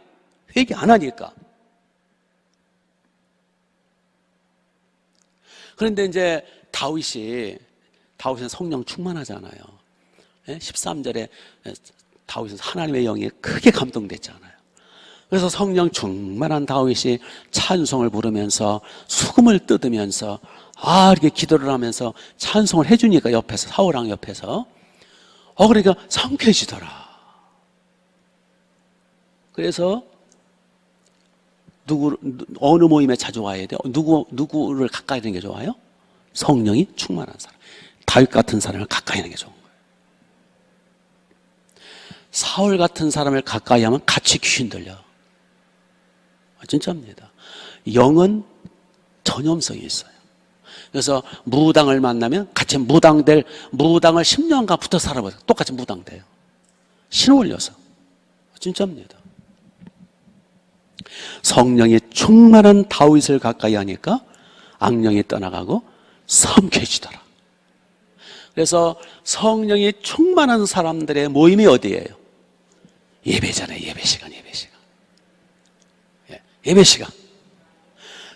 그런데 이제 다윗은 성령 충만하잖아요. 13절에 다윗은 하나님의 영에 크게 감동됐잖아요. 그래서 성령 충만한 다윗이 찬송을 부르면서 수금을 뜯으면서 이렇게 기도를 하면서 찬송을 해주니까 옆에서, 사울왕 옆에서 그러니까 상쾌해지더라. 그래서 어느 모임에 자주 와야 돼요? 누구를 가까이 하는 게 좋아요? 성령이 충만한 사람, 다윗 같은 사람을 가까이 하는 게 좋은 거예요. 사울 같은 사람을 가까이 하면 같이 귀신 들려. 진짜입니다. 영은 전염성이 있어요. 그래서 무당을 만나면 같이 무당을 10년간 붙어 살아봐요. 똑같이 무당돼요. 신호 올려서. 진짜입니다. 성령이 충만한 다윗을 가까이 하니까 악령이 떠나가고 상쾌해지더라. 그래서 성령이 충만한 사람들의 모임이 어디예요? 예배잖아요. 예배시간.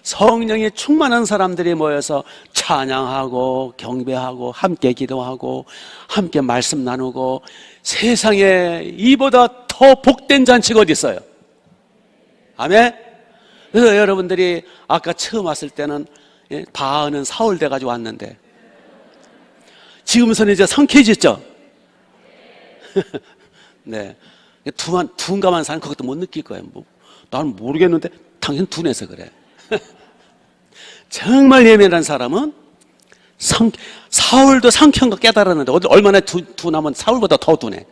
성령이 충만한 사람들이 모여서 찬양하고 경배하고 함께 기도하고 함께 말씀 나누고, 세상에 이보다 더 복된 잔치가 어디 있어요? 아멘? 그래서 여러분들이 아까 처음 왔을 때는 바하는 사울 돼가지고 왔는데, 지금서는 이제 상쾌해졌죠? 네. 둔감한 사람 그것도 못 느낄 거예요. 나는 모르겠는데 당신 둔해서 그래. 정말 예민한 사람은 사울도 상쾌한 거 깨달았는데 얼마나 둔하면 사울보다 더 둔해.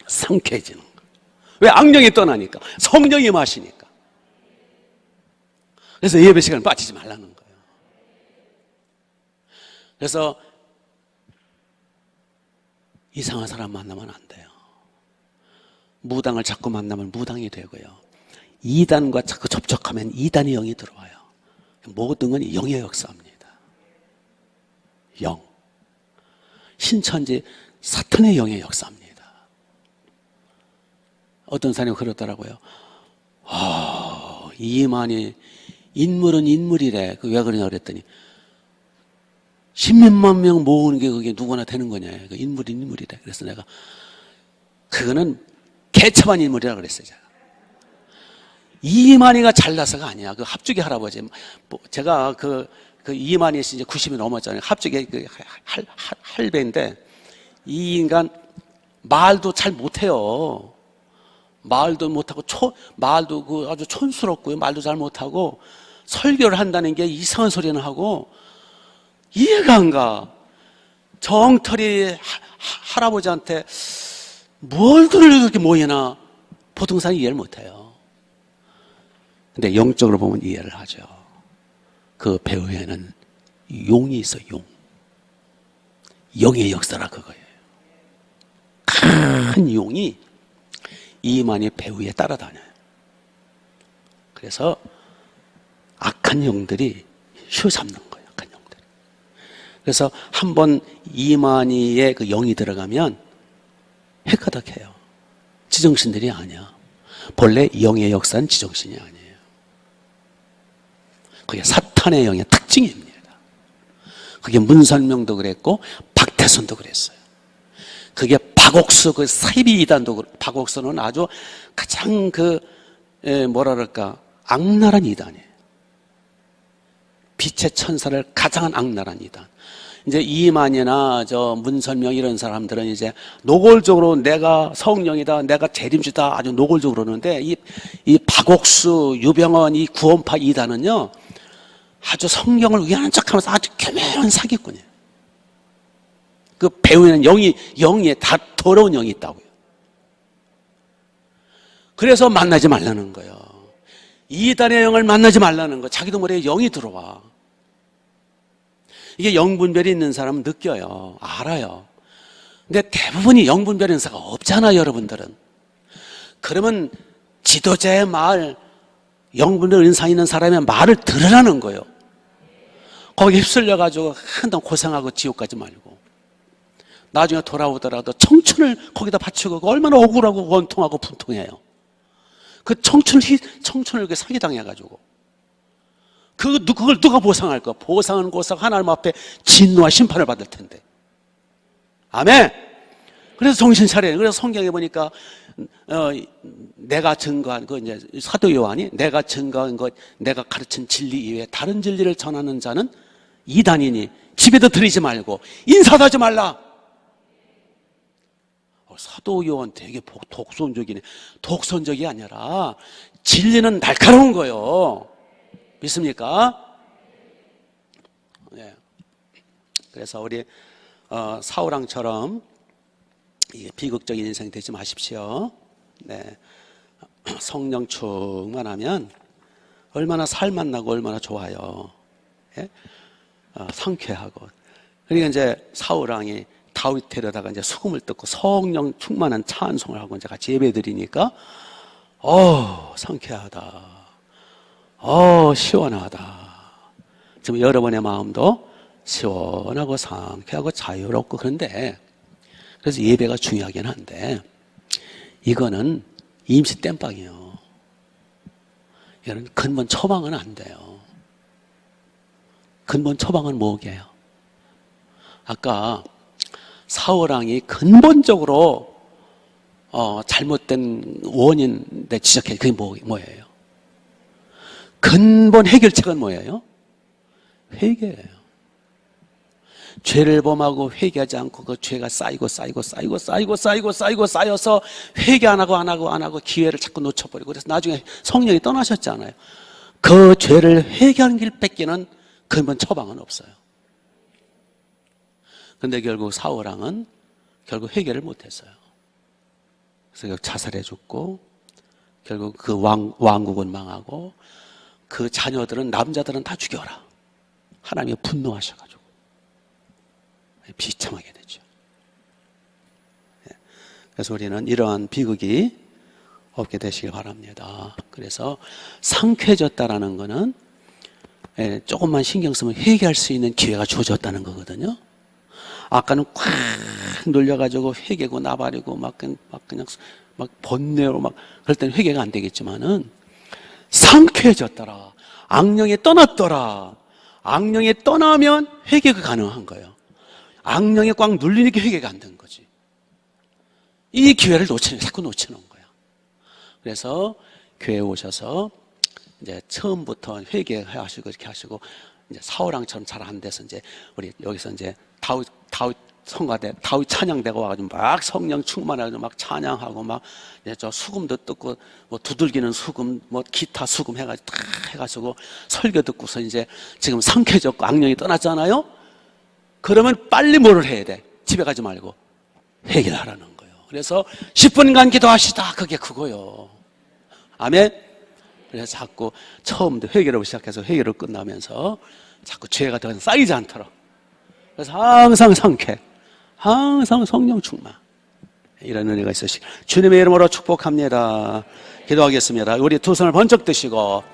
상쾌해지는 거. 왜? 악령이 떠나니까, 성령이 마시니까. 그래서 예배 시간에 빠지지 말라는 거예요. 그래서 이상한 사람 만나면 안 돼요. 무당을 자꾸 만나면 무당이 되고요. 이단과 자꾸 접촉하면 이단의 영이 들어와요. 모든 건 영의 역사입니다. 영. 신천지 사탄의 영의 역사입니다. 어떤 사람이 그러더라고요. 이만희 인물은 인물이래. 왜 그러냐 그랬더니, 10몇만 명 모으는 게 그게 누구나 되는 거냐. 인물은 인물이래. 그래서 내가 그거는 개참한 인물이라 그랬어요. 이만희가 잘나서가 아니야. 그 합죽의 할아버지. 제가 그 이만희 씨 이제 90이 넘었잖아요. 합죽의 그 할배인데, 이 인간 말도 잘 못해요. 말도 못하고 말도 아주 촌스럽고요. 말도 잘 못하고 설교를 한다는 게 이상한 소리는 하고, 이해가 안 가. 정털이 할아버지한테 뭘 들으려고 그렇게 모이나 보통 사람이 이해를 못해요. 근데 영적으로 보면 이해를 하죠. 그 배후에는 용이 있어. 영의 역사라 그거예요. 큰 용이 이만희 배후에 따라다녀요. 그래서 악한 영들이 휘어잡는 거예요. 악한 영들이. 그래서 한번 이만희의 그 영이 들어가면 헷가닥해요. 지정신들이 아니야. 본래 영의 역사는 지정신이 아니에요. 그게 사탄의 영의 특징입니다. 그게 문선명도 그랬고 박태선도 그랬어요. 그게 박옥수 그 사이비 이단도, 박옥수는 아주 가장 뭐랄까 악랄한 이단이에요. 빛의 천사를 가장한 악랄한 이단. 이제 이만희나 문선명 이런 사람들은 이제 노골적으로 내가 성령이다, 내가 재림주다 아주 노골적으로 그러는데, 이 박옥수, 유병헌 이 구원파 이단은요 아주 성경을 위하는 척하면서 아주 교묘한 사기꾼이에요. 그 배우에는 영이 다 더러운 영이 있다고요. 그래서 만나지 말라는 거예요. 이단의 영을 만나지 말라는 거. 자기도 모르게 영이 들어와. 이게 영분별이 있는 사람은 느껴요. 알아요. 근데 대부분이 영분별 행사가 없잖아요, 여러분들은. 그러면 지도자의 말, 영분의 은사 있는 사람의 말을 들으라는 거예요. 거기 휩쓸려가지고 한동 고생하고 지옥 가지 말고, 나중에 돌아오더라도 청춘을 거기다 바치고 얼마나 억울하고 원통하고 분통해요. 그 청춘을 이렇게 사기당해가지고 그걸 누가 보상할 거야? 보상은 하나님 앞에 진노와 심판을 받을 텐데. 아멘. 그래서 정신 차려요. 그래서 성경에 보니까 내가 증거한 그 이제 사도 요한이 내가 증거한 것, 내가 가르친 진리 이외에 다른 진리를 전하는 자는 이단이니 집에도 들이지 말고 인사도 하지 말라. 사도 요한 되게 독선적이네. 독선적이 아니라 진리는 날카로운 거예요. 믿습니까? 네. 그래서 우리 사울왕처럼 비극적인 인생 되지 마십시오. 네. 성령 충만하면 얼마나 살맛 나고 얼마나 좋아요. 예? 상쾌하고. 그러니까 이제 사울왕이 다윗 데려다가 이제 수금을 뜯고 성령 충만한 찬송을 하고 이제 같이 예배 드리니까 상쾌하다. 시원하다. 지금 여러분의 마음도 시원하고 상쾌하고 자유롭고 그런데, 그래서 예배가 중요하긴 한데 이거는 임시 땜빵이에요. 이거는 근본 처방은 안 돼요. 근본 처방은 뭐게요? 아까 사울왕이 근본적으로 잘못된 원인 지적해. 그게 뭐예요? 근본 해결책은 뭐예요? 회개예요. 죄를 범하고 회개하지 않고 그 죄가 쌓여서 회개 안 하고 기회를 자꾸 놓쳐버리고, 그래서 나중에 성령이 떠나셨잖아요. 그 죄를 회개하는 길 뺏기는 근본 처방은 없어요. 근데 결국 사울왕은 결국 회개를 못했어요. 그래서 자살해 죽고 결국 그 왕국은 망하고 그 자녀들은, 남자들은 다 죽여라. 하나님이 분노하셔가지고 비참하게 되죠. 그래서 우리는 이러한 비극이 없게 되시길 바랍니다. 그래서 상쾌해졌다라는 것은 조금만 신경 쓰면 회개할 수 있는 기회가 주어졌다는 거거든요. 아까는 꽉 놀려가지고 회개고 나발이고 막 번뇌로 그럴 때는 회개가 안 되겠지만은 상쾌해졌더라. 악령이 떠났더라. 악령이 떠나면 회개가 가능한 거예요. 악령에 꽉 눌리니까 회개가 안 된 거지. 이 기회를 자꾸 놓치는 거야. 그래서 교회에 오셔서 이제 처음부터 회개하시고 이렇게 하시고, 이제 사울왕처럼 잘 안 돼서 이제 우리 여기서 이제 다윗 성가대, 다윗 찬양대가 와가지고 막 성령 충만해가지고 막 찬양하고 막 이제 저 수금도 뜯고 뭐 두들기는 수금, 뭐 기타 수금 해가지고 설교 듣고서 이제 지금 상쾌해졌고 악령이 떠났잖아요. 그러면 빨리 뭐를 해야 돼? 집에 가지 말고 회개를 하라는 거예요. 그래서 10분간 기도하시다. 그게 그거요. 아멘. 그래서 자꾸 처음부터 회개로 시작해서 회개로 끝나면서 자꾸 죄가 더 쌓이지 않도록, 그래서 항상 상쾌, 항상 성령 충만, 이런 은혜가 있으시길 주님의 이름으로 축복합니다. 기도하겠습니다. 우리 두 손을 번쩍 드시고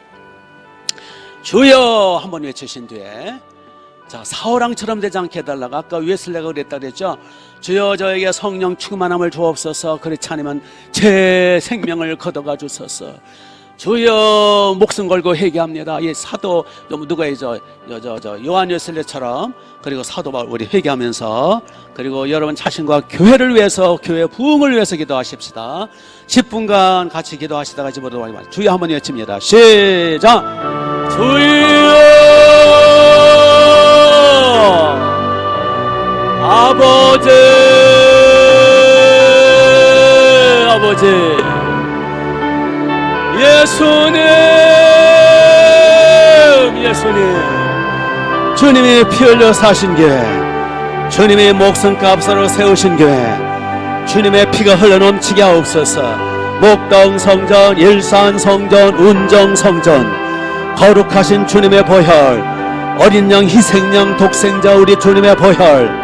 주여 한번 외치신 뒤에, 자, 사울왕처럼 되지 않게 해달라고 아까 웨슬레가 그랬다 그랬죠. 주여 저에게 성령 충만함을 주옵소서. 그렇지 않으면 제 생명을 걷어가 주소서. 주여 목숨 걸고 회개합니다. 이 사도 누가이죠? 요한 웨슬레처럼, 그리고 사도 바울 우리 회개하면서, 그리고 여러분 자신과 교회를 위해서, 교회 부흥을 위해서 기도하십시다. 10분간 같이 기도하시다가 집으로 돌아가겠습니다. 주여 한번 외칩니다. 시작. 주여 아버지, 아버지, 예수님, 예수님, 주님이 피 흘려 사신 교회, 주님이 목숨값으로 세우신 교회, 주님의 피가 흘러 넘치게 하옵소서. 목동 성전, 일산 성전, 운정 성전, 거룩하신 주님의 보혈, 어린 양, 희생양, 독생자 우리 주님의 보혈,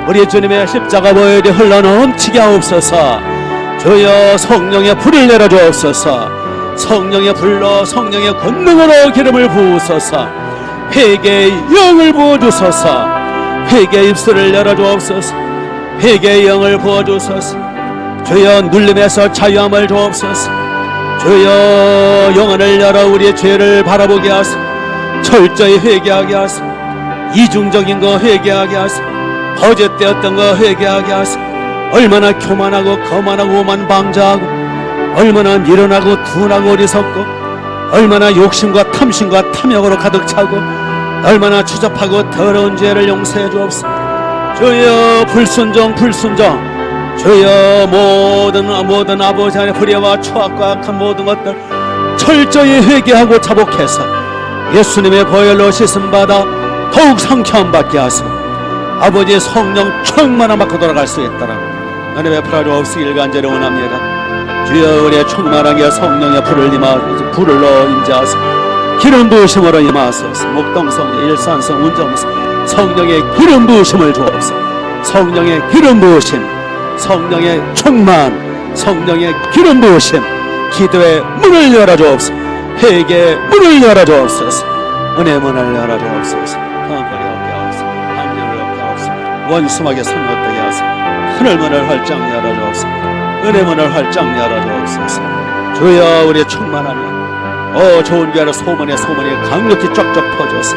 우리 주님의 십자가 보혈이 흘러 넘치게 하옵소서. 주여 성령의 불을 내려 주옵소서. 성령의 불로 성령의 권능으로 기름을 부으소서. 회개의 영을 부어주소서. 회개의 입술을 열어 주옵소서. 회개의 영을 부어주소서. 주여 눌림에서 자유함을 주옵소서. 주여 영혼을 열어 우리의 죄를 바라보게 하소서. 철저히 회개하게 하소서. 이중적인 거 회개하게 하소서. 거짓되었던 거 회개하게 하소서. 얼마나 교만하고 거만하고 오만방자하고 얼마나 미련하고 둔하고 어리석고 얼마나 욕심과 탐심과 탐욕으로 가득 차고 얼마나 추잡하고 더러운 죄를 용서해 주옵소서. 주여 불순종 주여 모든 아버지 안에 불의와 추악과 악한 모든 것들 철저히 회개하고 자복해서 예수님의 보혈로 씻음받아 더욱 상쾌함 받게 하소서. 아버지의 성령 충만함 받고 돌아갈 수 있도록 은혜 베풀어 주옵시길 간절히 원합니다. 주여 우리의 충만하게 성령의 불을로 임재하소서. 기름 부으심으로 임하소서. 목동성, 일산성, 운정성 성령의 기름 부으심을 주옵소서. 성령의 기름 부으심, 성령의 충만, 성령의 기름 부으심, 기도의 문을 열어주옵소서. 회개의 문을 열어주옵소서. 은혜 문을 열어주옵소서. 강건히 없게 하옵소서. 강렬을 없게 하옵소서. 원수막에 손 못되게 하소서. 하늘 문을 활짝 열어주옵소서. 은혜 문을 활짝 열어주옵소서. 주여 우리의 충만함이 좋은 교회로 소문이 강력히 쫙쫙 퍼져서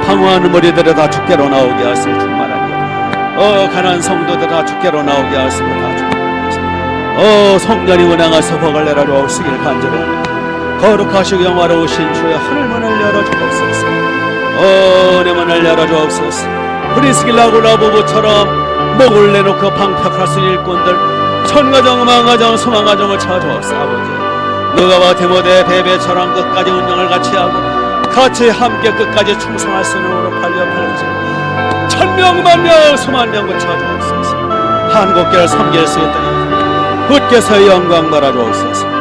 방황하는 머리들을 다 주께로 나오게 하시고 충만하게 가난한 성도들 다 주께로 나오게 하시고 다 주께로 성전이 운행하서 복을 내려 주옵시길 간절히 거룩하시고 영화로우신 주의 하늘문을 열어주옵소서. 내 문을 열어주옵소서. 프리스길라고라 부부처럼 목을 내놓고 방패할 수 있는 일꾼들 천가정 만가정 수만가정을 찾아주옵소서. 아버지 누가와 디모데 베베처럼 끝까지 운명을 같이 하고 같이 함께 끝까지 충성할 수 있는 으로 팔려팔려서 천명 만명 수만명을 찾아주옵소서. 한국교를 섬길 수 있도록 굳게서 영광 받아주옵소서.